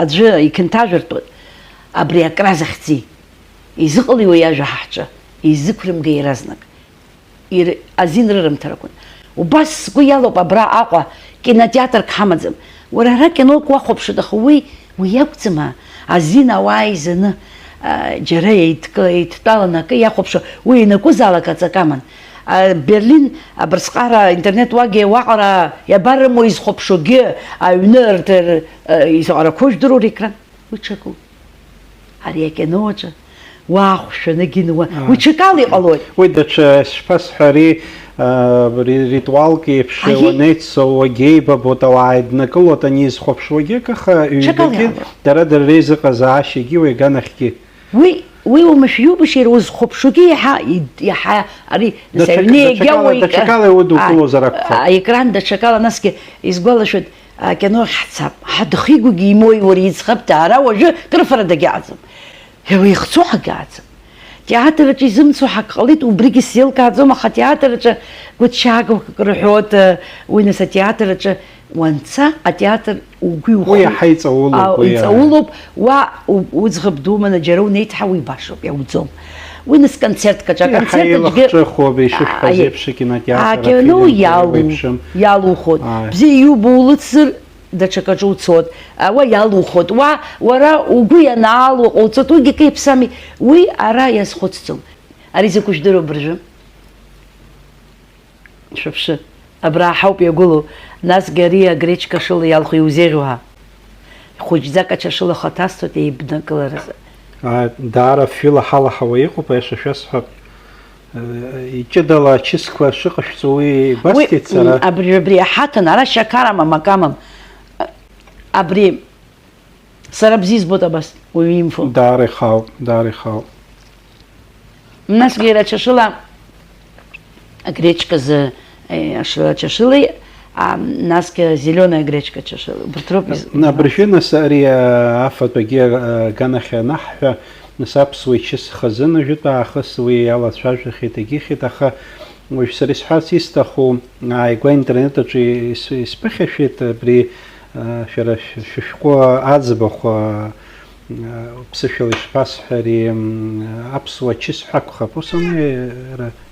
аӡәы иқьынҭажәыртәуеит. Абри акра захьӡи. Изыҟалеи уи ажәа ҳаҳҿы, изықәрымга иаразнак. Азин рырымҭарақәан. Убас сгәы иалоуп абра Аҟәа кинотеатрк ҳамаӡам. Уара ара кинок уахәаԥшуеит, аха уи иакәӡама? Азин ауаа изаны џьара еидтәаланы акы иахәаԥшуа, уи ианакәызаалак аҵак аман. Берлин абырсҟара интернет уаҟара иабарымоу изхәаԥшугьы аҩны изаҟарақәо жәдыруа рекран. Уи ҽакуп. Ари акино аҿы уаахәшәаны уи ҽакала иҟалоит. Уи даҽа шԥасҳәари ритуалк еиԥш уанеиццо уагьеибабот ауаа еиднакылот ани изхәаԥшуагьы, аха ҩбагьы дара дырреизыҟазаашьагьы уи аганахьгьы. Уи умышәиубашьа иара узхәаԥшугьы иаҳа ари даҽакала иудукылозар акәхап. Аекран даҽакала, насгьы изгәалашәоит акино ҳцап, ҳадхигогьы имоуи уара иӡӷаб даара уажәы крыфара дагьааӡам. Ихцо ҳагьааӡам. Театраҿы изымцо ҳак ҟалеит, убригьы сзеилкааӡом, аха театраҿы гәыҭшьаагак рҳәоит, уи нас атеатраҿы уанца атеатр угәы иҵаулоуп, уа уӡӷаб думаны џьара унеиҭҳа уи башоуп, иауӡом. Уи нас концертк аҿы, акино иалухот, бзиа иубо улыҵзар даҽакаҿы уцот, уа иалухот, уара угәы ианаало ҟауҵот, уигьы акы иԥсами, уи ара иазхәыцӡом. Ари закәу жәдыруа быржәы? Шәыԥшы, абра ҳауп иагәылоу, насгьы ари агречка шыла иалху иузеиӷьуа. Хәыҷӡак ачашыла хаҭасҭоит еибнакыларазы. даара фҩыла ҳалаҳауа иҟоуп, аиаша шәасҳәап. Иҷыдала ачысқәа шыҟашәҵо уи басҭеит сара. Абри аҳаҭан, ара шьақарама, макамам. Абри сара бзиа избоит абас, уаҩы имфо. Даара ихаауп, даара ихаауп. Насгьы иара чашыла гречказы чашылеи, насгьы зеленая гречка чашыла. Убарҭ роуп. Абыржәы нас ари афатәагьы аганахь анаҳҳәа, нас аԥсуа ичысха азынажәытә аахыс уи иалацәажәахьеит, егьихьеит, аха уажә сара исҳәарц исҭаху ааигәа аинтернет аҿы исԥыхьашәеит абри шәара шәышәҟәы аӡбахә ԥсышәала ишԥасҳәари аԥсуа чысҳәа акәхап, ус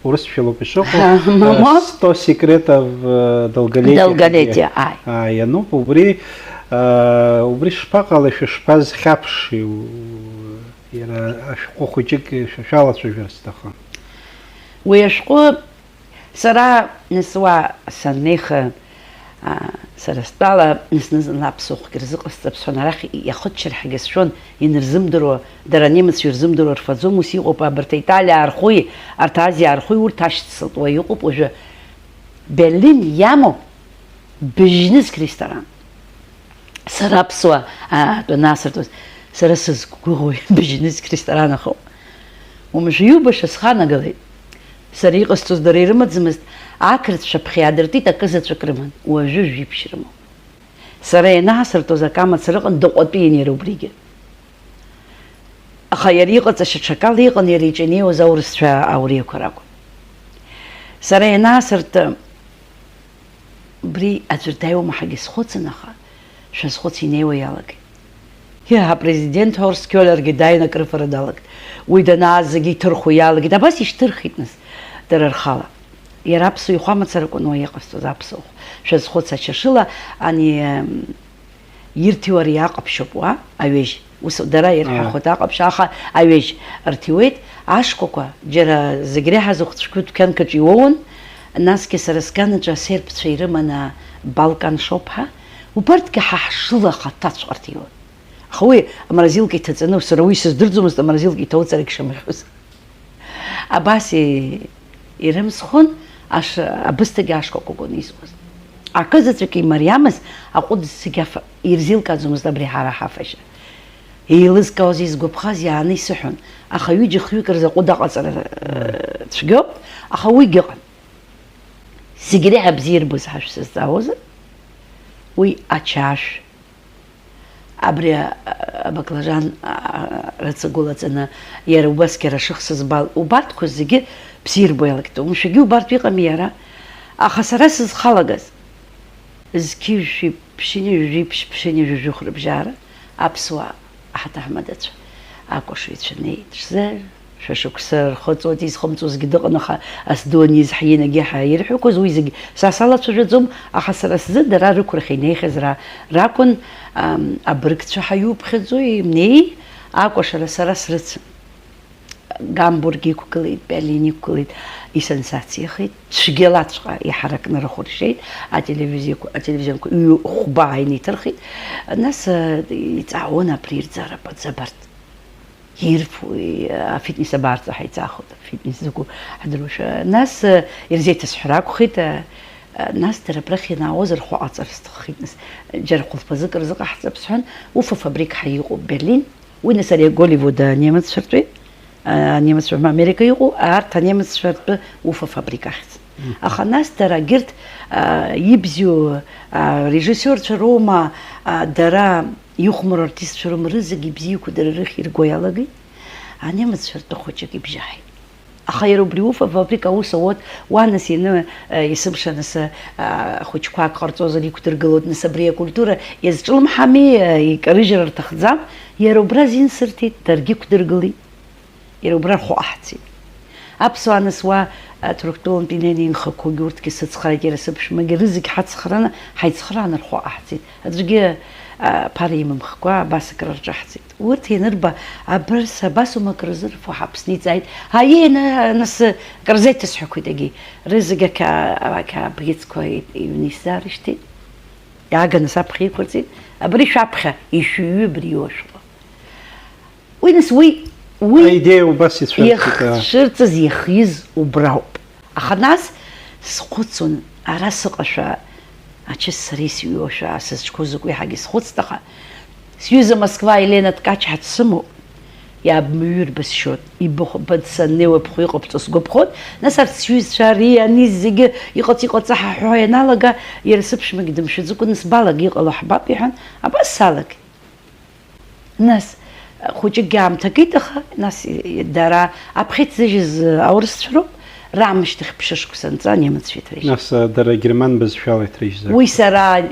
урысшәалоуп ишыҟоу 100 секретов долголетия. Иануп, убри шԥаҟалеи, шәышԥазхьаԥши, иара ашәҟәы хәыҷык шәалацәажәар сҭахын. Уи ашәҟәы сара нысуа саннеиха, сара стәала зны-зынла аԥсыхәгьы рзыҟасҵап сҳәон, арахь иахыччарҳагьы сшәон, инырзымдыруа, дара анемеццәа ирзымдыруа рфаӡом, ус иҟоуп, абарҭ Италиаа рхәи, арҭ Азиаа рхәи урҭ ашьцылтуа иҟоуп. Уажәы Берлин иамоуп быжьнызк ресторан. Сара аԥсуа насыртуаз, сара сызгәыӷуеи быжьнызк ресторан ахоуп. Умышәа иубаша сханагалеит. Сара иҟасҵоз дара ирымаӡамызт, ақырҭцәа ԥхьаадыртит, акызаҵәык рыман, уажәы жәиԥшь рымоуп. Сара ианаасыртоз акамаца рыҟан, дыҟәатәиин иара убригьы. Аха иара иҟаҵашьа ҽакала иҟан, иара иҿанеиуаз аурысцәа ауриақәа ракәын. Сара ианаасырт, убри аӡәыр дааиуамаҳагьы схәыцын, аха шәазхәыц инеиуа иалагеит. Апрезидент Ҳорст Кьолергьы дааин акрыфара далагт. Уи данааз зегьы иҭырхуа иалагеит. Абас ишьҭырхит нас дара рхала. Иара аԥсуа ихәамацаракәын уа иҟасҵоз аԥсуа. Шәазхәыц ачашыла, ани ирҭиуа ари аҟаԥшьоуп уа аҩежь. Ус дара ирҳәахуеит аҟаԥшь, аха аҩежь рҭиуеит, ашкәакәа џьара зегь реиҳа зыхәцәқәа дәқьанкаҿ иуоуан, насгьы сара сганаҿы асербцәа ирыманы Балкан шоуп ҳәа, убарҭгьы ҳа ҳшыла хаҭаҵәҟьа рҭиуан. Аха уи амразилка иҭаҵаны, сара уи сыздырӡомызт амразилка иҭауҵарагь шамахьыз. Абас ирымсхон, абысҭагьы ашкәакәа акәын изуаз. Акызаҵәык имариамыз, аҟәыд зегьы ирзеилкааӡомызт абри ҳара ҳафашьа. Еилызкаауаз, изгәаԥхаз иааны исыҳәон. Аха ҩыџьа-хҩык рзы аҟәыд аҟаҵара цәгьоуп, аха уигьы ыҟан. Зегь реиҳа бзиа ирбоз ҳашәсызҵаауазар, уи ачашә, абри абаклажан рыҵагәылаҵаны, иара убасгьы арашых сызбал, убарҭқәа зегьы бзиа ирбо иалагеит. Умшәагьы убартә иҟами иара. Аха сара сызхалагаз, зқьи ԥшьыни ԥшьыни жәыжәыхә рыбжьара, аԥсуаа аҳаҭаҳмадацәа акәашаҩцәа неит. Шәашықәса рхыҵуеит, изхымҵуазгьы дыҟан, аха асду аниз ҳинагьы ҳаирҳәақәоз, уи зегьы са салацәажәаӡом, аха сара сзы дара рықәрахь инеихьаз ракәын, абыргцәа ҳаиуԥхьаӡо имнеи, акәашара сара срыцын. Гамбург иқәгылеит, Берлин иқәгылеит, исенсациахеит, цәгьалаҵәҟьа иҳаракны рыхәаршеит, ателевизионқәа хәбаа инеиҭырхит, нас иҵаауан абри ирӡара паӡабарҭ. Фитнес абарҵа ҳаиҵахот, фитнес зыгәу ҳдыруашәа. Нас ирзеиҭасҳәар акәхеит, нас дара абрахь ианаауаз рхәы аҟаҵара сҭаххеит. Нас џьара хәылԥазык рзыҟаҳҵап сҳәан, уфа фабрик ҳаиҟоуп Берлин, уи нас ари Голливуд анемеццәа ртәы, анемеццәа Америка иҟоу, арҭ анемеццәа ртәы уфа фабрик ахьӡ. Аха нас дара егьырҭ ибзиоу режиссерцәа роума, дара ихәмаруа артистцәа роума, рызегьы ибзиақәа дара рыхь ирго иалагеит, анемеццәа ртәы хәыҷык ибжьаҳит. Аха иара убри уфа фабрик аус ауот, уа нас есымша нас хәыҷқәак ҟарҵозар иқәдыргылоит, нас абри акультура иазҿлымҳами, икарыжьра рҭахӡам, иара убра азин даргьы иқәдыргылеит, иара убра рхәы аҳҵеит. Аԥсуаа нас уа Ҭырқәтәылантә инеины инхақәоугьы урҭгьы сыцхрааит, иара сыԥшәмагьы рызегьы ҳацхрааны, ҳаицхрааны рхәы аҳҵеит. Аӡәгьы ԥара имымхкәа абас акры рҿаҳҵеит. Урҭ ианырба, абасоума акрызырфо ҳаԥсны иҵааит. Аиеи, нас акрызеиҭасҳәақәеит егьи. Рызегьы абӷьыцқәа иҩнисзаарышьҭит. Иааганы саԥхьа иқәырҵеит. Абри шәаԥхьа ишәыҩы абри иошәҟа. Уинас уи Аидея убас ицәырҵит. Ихшырҵыз ихиз убрауп. Аха нас схәыцуан, ара сыҟашәа, ачыс сара исҩуашәа, сызҿқәоу закәу иаҳагьы схәыцт, аха сҩыза Москва Елена Ткачҳа дсымоуп. Иабмыҩыр бысшьот, ибыхәбад саннеиуа бхәы иҟабҵо сгәаԥхоит, нас арҭ сҩызцәа ари ани зегьы иҟац-иҟаҵа ҳаҳәо ианалага, иара сыԥшәмагьы дымшәаӡакәа, нас балага иҟало ҳбап иҳәан, абас салагеит. Нас хәыҷыкгьы аамҭа акит, аха нас дара аԥхьа иҭзыжьыз аурысцәа роуп, раамышьҭахь ԥшьышықәса анҵа анемеццәа иҭрыжьит. Нас дара герман бызшәала иҭрыжьзар. Уи сара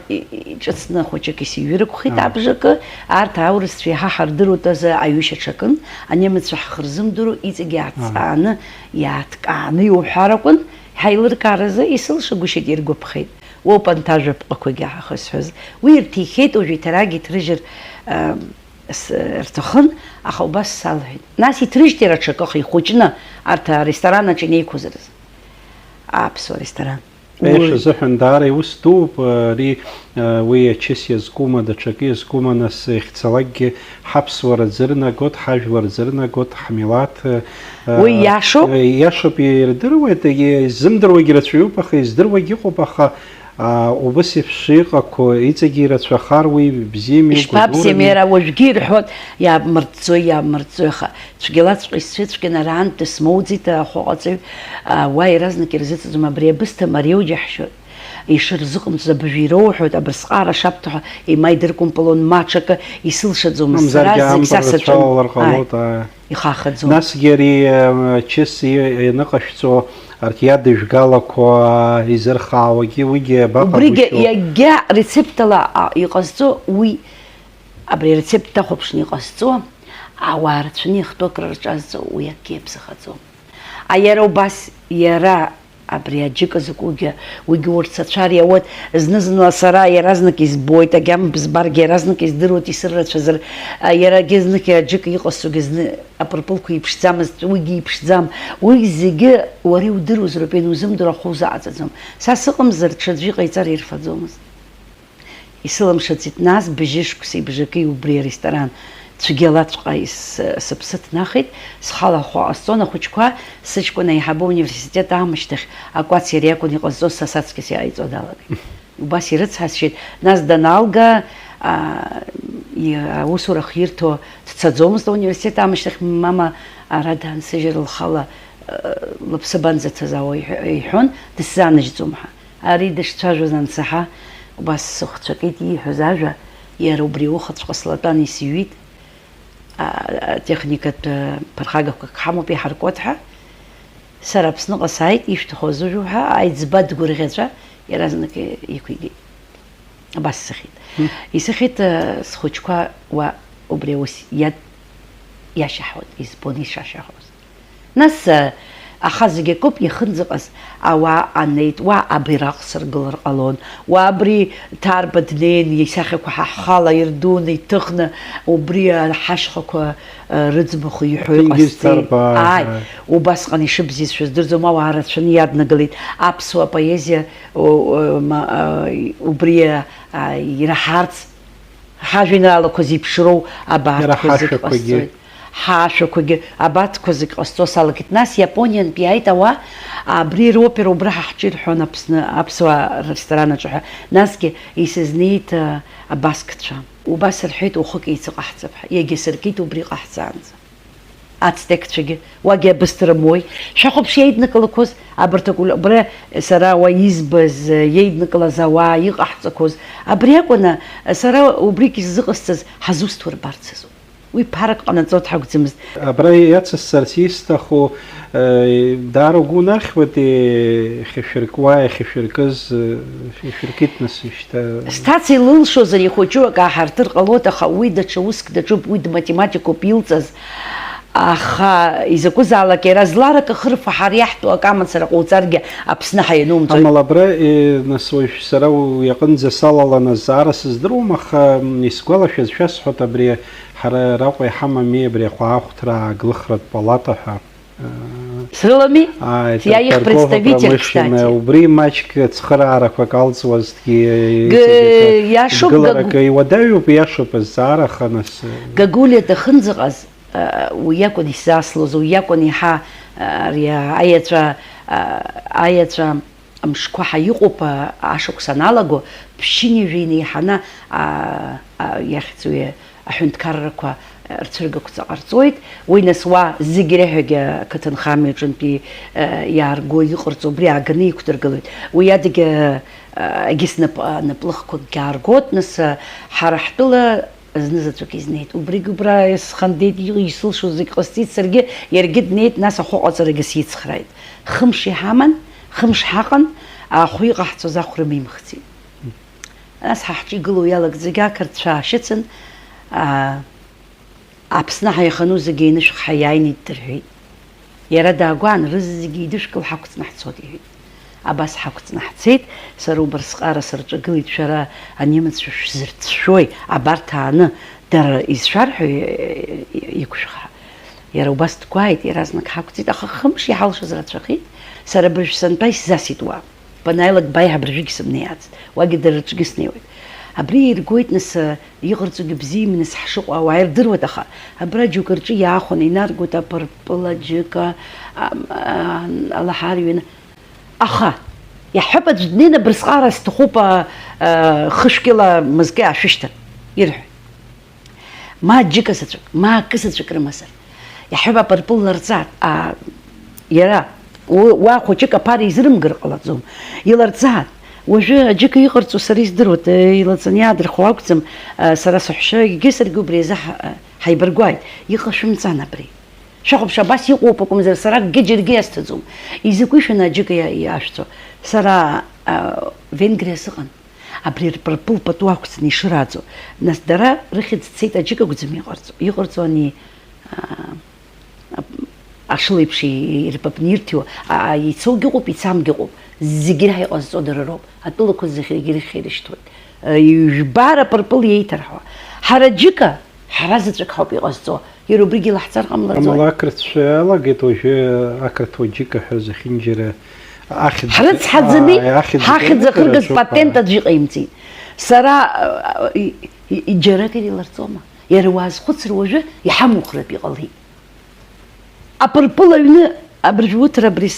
ҿыцны хәыҷык исыҩрықәхеит абжакы, арҭ аурысцәа иаҳа ҳардыруеит азы аҩышьа ҽакын, анемеццәа ҳхырзымдыруа, иҵегьы иааҭҵааны, иааҭкааны иуҳәар акәын, ҳаилыркааразы исылшагәышьеит, иргәаԥхеит. Уоуп анҭ ажәаԥҟақәагьы ҳахысҳәаз. Уи ирҭихеит, уажә иҭарагьы иҭрыжьыр рҭахын, аха убас салҳәеит. Нас иҭрыжьт иара ҽакыха ихәыҷны, арҭ аресторан аҿы инеиқәозарыз. Аԥсуа ресторан. Еиша зыҳәан даара иус дууп, ари уи ачыс иазкума, даҽакы иазкума, нас ихьцалакгьы ҳаԥсуара дзырнагот, ҳажәлар дзырнагот, ҳмилаҭ. Уи иашоуп? Иашоуп, ирдыруеит, изымдыруагьы рацәаҩуп, аха издыруагьы ыҟоуп, аха убас еиԥш иҟақәо иҵегьы ирацәахар уи бзиами. Ишԥабзиами, иара уажәгьы ирҳәоит, иаабмырҵӡои, аха цәгьалаҵәҟьа исцәыцәгьан араантәи смоуӡит ахәаҟаҵаҩ, уа иаразнак ирзыҵаӡом, абри абысҭа мариоу џьаҳшьоит. Ишырзыҟамҵаз абыжә ироуҳәоит, абырсҟара шаԥҭаҳәа еима идыркәымпылон, маҽакы исылшаӡомызт, сара зегь сасаҿын. Ихахаӡом. Насгьы ари ачыс ианыҟашәҵо арҭ иадыжәгалақәа изырхаауагьы уигьы абаҟагәышьоу. Убригьы иагьа рецептала иҟазҵо, уи абри арецепт дахәаԥшны иҟазҵо, ауаа рацәаны ихтәы акрырҿазҵо, уи акгьы иаԥсахаӡом. Иара убас, иара абри аџьыка закәугьы, уигьы урҭ сацәар иауеит, зны-зынла сара иаразнак избоит, агьама бызбаргьы иаразнак издыруеит исыррацәазар, иарагьы знык аџьыка иҟасҵогьы зны апырпылқәа иԥшӡамызт, уигьы иԥшӡам, уи зегьы уара иудыруазароуп, ианузымдыруа ахәы узааӡаӡом. Са сыҟамзар ҽаӡәы иҟаиҵар ирфаӡомызт. Исыламшацит, нас бжьышықәсеи бжакеи убри аресторан цәгьалаҵәҟьа сыԥсы ҭнахит, схала ахәа ҟасҵон, ахәыҷқәа сыҷкәын аиҳабы университет аамышьҭахь акәац иара иакәын иҟазҵоз, са саҵкыс иааиҵо далагеит. Убас ирыцҳасшьеит, нас даналга аусура хирҭо дцаӡомызт ауниверситет аамышьҭахь, мама ара даансыжьыр лхала лыԥсы банӡацаз ауа иҳәон, дысзааныжьӡом ҳәа. Ари дышцәажәоз ансаҳа, убас сыхәцәакит ииҳәоз ажәа, иара убри ухаҵәҟьа слатәан исиҩит, техникатә ԥырхагақәак ҳамоуп иҳаркуеит ҳәа, сара Аԥсныҟа сааит, ишәҭахузу ҳәа, аиҵбы дгәырӷьаҵәа иаразнак иқәигеит. Абас исыхьит. Исыхьит схәыҷқәа уа убри аус иашьаҳуеит, избон ишашьаҳуаз. Нас аха зегьы акоуп иахынӡаҟаз, ауаа анеит, уа абираҟ сыргылар ҟалон, уа абри ҭарба днеин, исахьақәа ҳахала ирдуны, иҭыхны, убри ҳашьхақәа рыӡбахә иҳәо иҟасҵеит. Убасҟан ишыбзизшәа здырӡом, ауаа рацәаны иаднагалеит. Аԥсуа поезиа убри ираҳарц, ҳажәеинраалақәа зеиԥшроу абарҭқәа зегьы ҟасҵоит. Ҳашәақәагьы абарҭқәа зегьы ҟасҵо салагеит. Нас Иапониантә иааит ауаа, абри ропера убра ҳаҳҿы ирҳәон аԥсуаа ресторан аҿы ҳәа. Насгьы исызнеит абаскцәа. Убас рҳәеит, ухык еиҵаҟаҳҵап ҳәа. Иагьасыркит убри ҟаҳҵаанӡа. Ацтекцәагьы, уагьы абысҭа рымуеи. Шәахәаԥш иеиднакылақәоз, абарҭ абра сара уа избаз, иеиднакылаз ауаа иҟаҳҵақәоз, абри акәны сара убригь иззыҟасҵаз ҳазусҭуа рбарц азоуп. Уи ԥарак ҟанаҵо дҳақәӡамызт. Абра иацысҵарц исҭаху даара угәы унархьуеит ихьашәыркуа, ихьашәыркыз, ишәыркит нас ишьҭа. Сҭаца илылшозар ихәыҷу ак ааҳарҭыр ҟалоит, аха уи даҽа уск даҿуп, уи дматематикоуп илҵаз. Аха изакәызаалак иара зларак ахырфаҳар иаҳтәу ак амацара ҟауҵаргьы Аԥсны ҳаианумҵоит. Амала абра нас уажә сара иаҟынӡа салаланы азаара сыздыруам, аха исгәалашәаз шәасҳәот, абри ҳара араҟа иҳамами абри ахәаахәҭра ааглыхратә палата ҳәа. Срылами? Я их представитель, кстати. Убри маҷк цхыраарақәак алҵуазҭгьы иашоуп, гыларак иуадаҩуп, иашоуп азҵаара, аха нас Гагулиа дахынӡаҟаз уи акәын исзааслоз, уи акәын иаҳа ари аеҵәа мшқәа ҳаиҟоуп ашықәс аналаго, ԥшьынҩажәа инеиҳаны иахьӡу аҳәынҭқаррақәа рцәыргақәҵа ҟарҵоит. Уи нас уа зегьы реиҳагьы ақыҭанхамҩа аҿынтәи иаарго иҟарҵо, убри ааганы иқәдыргылоит. Уи адагьы егьыс наплыхқәакгьы ааргоит, нас ҳара ҳтәыла знызаҵәык изнеит. Убригьы убра схандеит, исылшо зегьы ҟасҵеит, саргьы иаргьы днеит, нас ахәыҟаҵарагьы сицхрааит. Хымш иҳаман, хымш ҳаҟан, ахәы иҟаҳҵоз ахә рымимхцеит. Нас ҳаҳҿы игылоу иалагӡагьы ақырҭцәа аашьыцын, Аԥсны ҳаихану зегьы инышәх ҳаиааины ддырҳәеит. Иара даагәаан, рызегьы идышәкыл ҳақәҵны ҳцот иҳәеит. Абас ҳақәҵны ҳцеит, сара убырсҟара сырҿагылеит, шәара анемеццәа шәзырцәшәои, абарҭ ааны дара изшәарҳәо иқәшәха. Иара убас дгәааит, иаразнак ҳақәҵит, аха хымш иҳалшаз рацәахеит. Сара быржә сантәа исзасит уа. Банааилак баиҳабыржәгьы сымнеиацт, уагьы дара рҿгьы снеиуеит. Абри иргоит, нас иҟарҵогьы бзиами, нас ҳшыҟоу ауаа ирдыруеит, аха абра џьоукы рҿы иаахәаны инаргоит апырпыл, аџьыка, алаҳарҩын. Аха иаҳҳәап аӡә днеины абырсҟара сҭахуп хышәкьыла мызкы аашәышьҭыр, ирҳәоит. Ма аџьыка заҵәык, ма акы заҵәык рымазар. Иаҳҳәап апырпыл ларҵаат, иара уа хәыҷык аԥара изрымгар ҟалаӡом, иларҵаат. Уажәы аџьыка иҟарҵо сара издыруеит, илаҵаны иаадырхуа акәӡам, сара саҳәшьа егьысаргьы убри азы ҳаибаргәааит. Иҟашәымҵан абри. Шәахәаԥш, абас иҟоуп акәымзар, сара акгьы џьаргьы иасҭаӡом. Изакәи шәаны аџьыка иашәҵо? Сара Венгриа сыҟан. Абри рпырпыл пату ақәҵаны ишырааӡо. Нас дара рыхьӡ цеит, аџьыка акәӡам иҟарҵо. Иҟарҵо ани ашылеиԥш ирпапны ирҭиуа, ицогьы ыҟоуп, ицамгьы ыҟоуп. Зегьы реиҳа иҟазҵо дара роуп. Атәылақәа зегьы реиҳа ирышьҭуеит. Жәбар апырпыл иеиҭарҳәуа. Ҳара аџьыка, ҳара заҵәык ҳауп иҟазҵо. Иара убригьы илаҳҵар ҟамлаӡои. Амала ақырҭцәа иалагеит уажәы ақырҭуа аџьыка ҳәа зехьынџьара ахьӡ. Ҳрыцҳаӡами, ҳахьӡ ахыргаз патент аӡәы иҟаимҵеит. Сара џьаракыр иларҵома. Иара уаазхәыцыр уажәы иҳамухратә иҟалеит. Апырпыл аҩны абыржәуҭра абри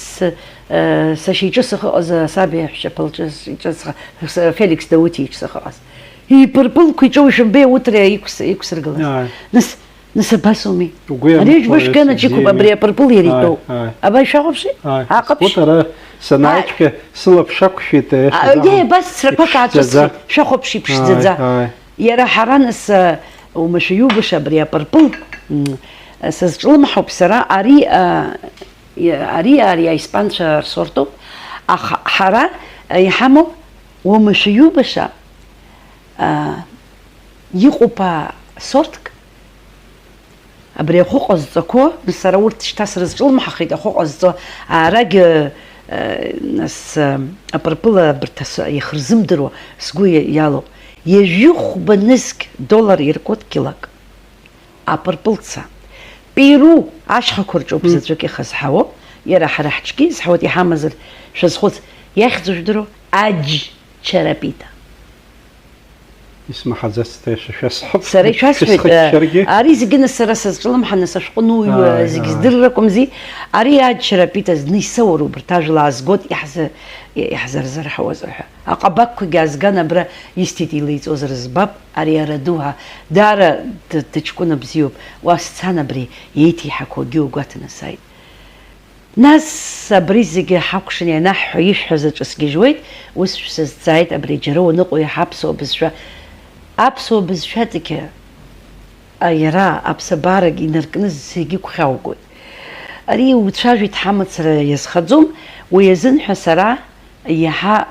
сашьа иҿы сахыҟаз, саби аҳәшьаԥа лҿы Феликс Даути иҿы сахыҟаз. Ипырпылқәа иҿоу ишымбеи аутра иқәсыргылаз. Нас абасоуми. Ари џьбышкы џьықәуп, абри апырпыл иара итәоуп. Аба ишәаҟәыԥши? Аҟаԥшь. Ара санааиҿка сылаԥш ақәшәеит. Абас срақәак ааҵәыцхит, шәахәаԥши ԥшӡаӡа. Иара ҳара нас умашәа иубаша абри апырпыл сызҿлымҳауп сара, ари аиспанцәа рсортуп, аха ҳара иҳамоу умашәа иубаша иҟоуп сортк. Абри ахәы ҟазҵақәо, сара урҭ шьҭа срызҿлымҳахеит, ахәы ҟазҵо, аарагь нас апырпыл абырҭ иахырзымдыруа сгәы иалоуп. Ҩажәихәба нызқь $1 иркуеит килак. Апырпылца. Перу ашьхақәа рҿоуп заҵәык ихазҳауоуп. Иара ҳара ҳҿгьы изҳауеит, иҳамазар шәазхәыц. Иахьӡу жәдыруа аџь-чарапита. Исмаҳаӡацт шәасҳәап. Сара ишәасҳәоит, ари зегьы нас сара сазҿлымҳаны сашәҟәыну зегьы здырракәымзи. Ари аџь-чарапита зны исоуроуп убарҭ ажәла аазгоит иаҳзарзарҳауаз ҳәа. Аҟабаққәагьы аазган абра исҭеит илеиҵозар збап, ари арадуҳа даара дыҷкәына бзиоуп. Уа сцан абри иеиҭеиҳақәоугьы угәаҭаны сааит. Нас абри зегьы ҳакәшан ианаҳҳәа ишәҳәаз аҿы сгьежьуеит, ус шәсазҵааит, абри џьара уаныҟоу иаҳа аԥсуа бызшәа. Аԥсуа бызшәаҵәҟьа иара аԥсабарагь инаркны зегьы гәхьааугоит. Ари уцәажәеит ҳамацара иазхаӡом, уи азынҳәа сара иаҳа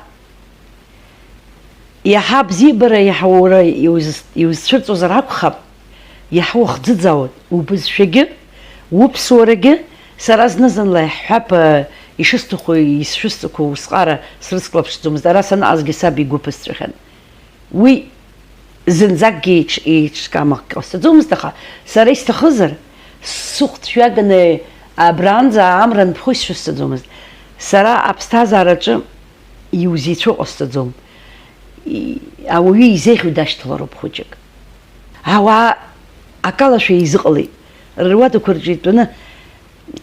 абзиабара, иаҳа уара иузцәырҵуазар акәхап, иаҳа ухӡыӡаауеит, убызшәагьы, уԥсуарагьы. Сара зны-зынла иҳәҳәап, ишысҭаху исшәысҭақәо усҟара срыцклаԥшӡомызт, ара санаҟазгьы саб игәы ԥысҵәахьан. Уи зынӡакгьы еиҿкаама ҟасҵаӡомызт, аха сара исҭахызар сыхәҭ шәҩаганы абранӡа амра нԥхо исшәысҭаӡомызт. Сара аԥсҭазаараҿы иузеицәоу ҟасҵаӡом. Ауаҩы изеиӷьу дашьҭалароуп хәыҷык. Ауаа акалашәа изыҟалеит. الرواد كورجيتونا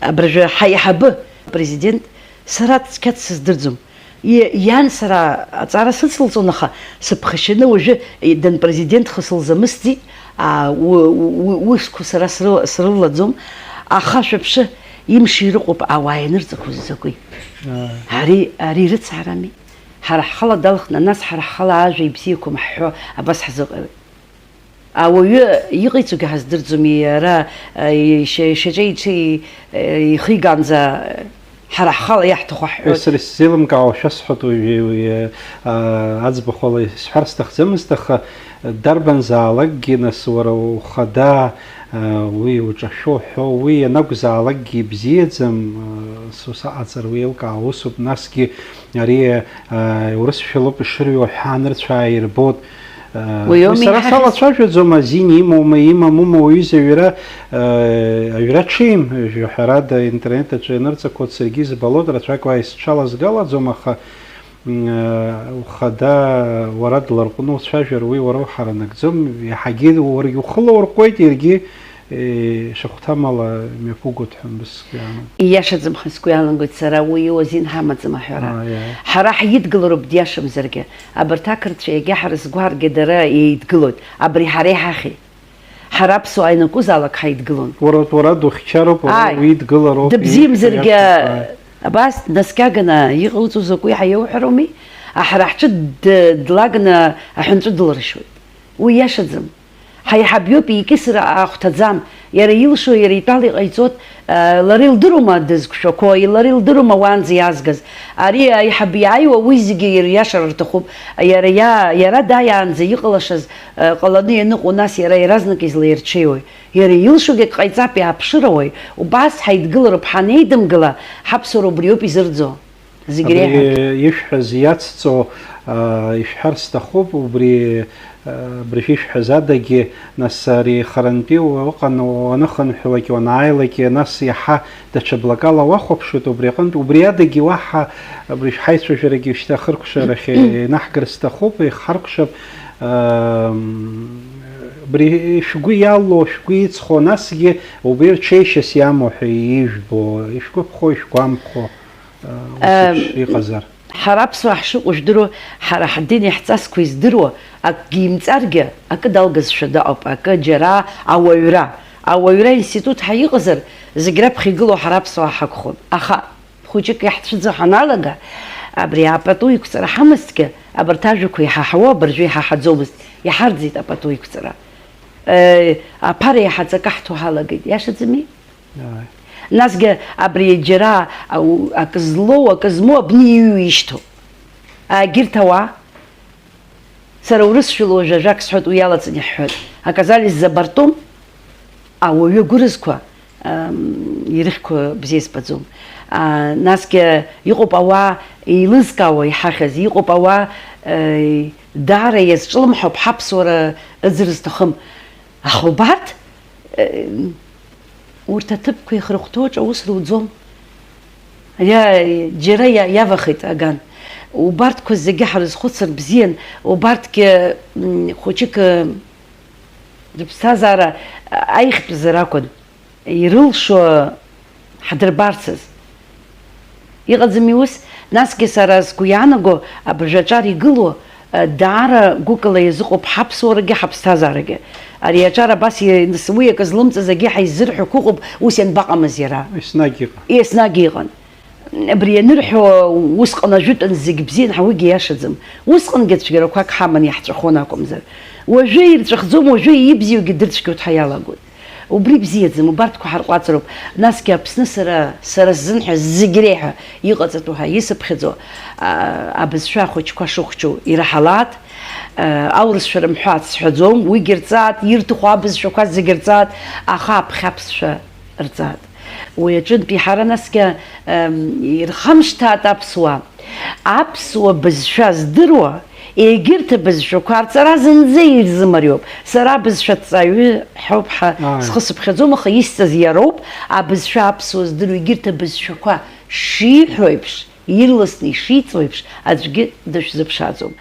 أبرج حي حب بريزيدنت سرات كات سدرزم يان سرا أتعرف سلسلة نخا سبخشنا وجه دن بريزيدنت خصل زمستي وسكو سرا سرلا زم أخاش بشه يمشي رقب عواين رزقو زكوي هري رتس حرامي حرح خلا دلخنا الناس حرح خلا عاجي بسيكم حو بس حزق أو يغيتو جهاز درزمي را شجعي شيء يخيجانزا حرح خلا يحتخو حو يسر السلم كاو شصحت وي عزب خلا سحر استخدم دربن زالك جنس وخدا وي وجشوحو وي نقزالك بزيدزم سوسا عصر ويل كاوس بناسكي ري ورس شلوب الشري وحانر شاير بود ويومي حاسس شو زوما زيني مو ويزا ويرا تشيم جو حراد انترنت تشينرца код Сергей Заболот рачаква исчала сгала зома وخدا ورد لرقنو شاجر وي ورو حرنك زوم يحجيد وريخلو ورقويت يرجي شختها مالا ميفوقو تحن بس يعني إياش زم خسكو يالن قلت سراوي وزين حامد زم حرا حراح يتقلر بدياش مزرقة أبرتاكرت شيء جحرس جوار قدرة يتقلد أبري حريح أخي حراب سوينا كوزالك حيتقلون ورد وخشارب ويتقلرو دبزي مزرقة بس نسكاجنا يغلطوا زكوي حيو حرمي أحرح شد دلاجنا أحنشد دولار شوي وياش زم حي حبيوبي يكسر أختزام يريل شو يريتالي غيزوت لريل دروما دزك شوكوي لريل دروما وانزي أزجز أري أي حبيعي وويزجي يرياشر تخوب يرا دايا أنزي يقلشز قلني نقو ناس يري رزنك إزلير تشيوي يريل شو جك غيزابي أبشروي وباس حيتقلر بحنيدم قلا حبسرو بريوبي زرزو زجريها يشحز ياتسو يشحر استخوب وبري بريفيش حزادجي نساري خرنبي وقن ونخن حوكي ونعايلكي ناس يحا تشبلقالا واخوب شوتو بريقن وبريادجي واحا بريش حيث شرقي اشتاخرق شرخي نحقر استخوب يخرق شب بري شقوي يالو شقوي تسخو ناس يجي وبير تشيشس يامو حييجبو يشكو بخو يشكو عمخو يقزر حرابسو حشوق وشدرو حدين يحساس كويس درو أكيم تارجع أكدالجز شداء أكجرا أويرا إنستيتوت حيغزر زجرب خيجلو حرابسو حكخون أخا خوجك يحتفظ حنالجا أبريابتو يكسر حمسك أبرتاجو كوي حوا برجوي حزوبس يحرزيت أبتو يكسر أباري حتزكحتو حالجي ياش زمي ناسجا أبري جرا أو أكزلو أكزمو بنيو يشتو أجرتوا سرورس شلو جاك سحت ويالا تنحد أكزالي زبرتم أو يجورسكوا يرخكوا بزيس بدزوم ناسجا يقوب أوا يلزكوا يحخز يقوب أوا دار يسلم حب حبس ورا أزرز تخم أخوبات ورتتب كي خرقتوج أوصلوا زوم يا جريا يا وخيت أجان وبارت كوزجي حرز خسر بزين وبارت ك خوشك بستازارا أي خت زراكون يرول شو حدر بارسز يغزم يوس ناس كسرز كويانغو أبرجاري قلو دارا جوكلا يزقو بحبس ورجع حبس تازارجع أريجارا بس ينسويه كزلمت زجي حيزر حقوق وسين بقى مزيرا إسناجيغن بري نرحو وسقنا جد نزق بزين حويجي ياشزم وسقن قد فكرة كاك حامن يحترخوناكم زر وجاي تخزم وجاي يبزي وقدرتش كوت حيالا قول وبري بزيد زم وبارتكو حرقات رب ناس كابس سر الزنحة زجريها يغزتوها يسب خزو أبز شاخوش كشوخشو يرحلات أورس شرم حات حزوم ويجرزات يرتخوا بز شوكات زجرزات أخاب خبس شرزات ويجد بحارة ناس كا يرخمش تات أبسوا بز شاز دروا إيجرت بز شوكات سرا زنزير زمريوب سرا بز شتسايو حب سخص بخزوم خيست زياروب أبز شابسوا دروا إيجرت بز شوكات شي حبش يرلسني شي تويبش أجد دش زبشازوم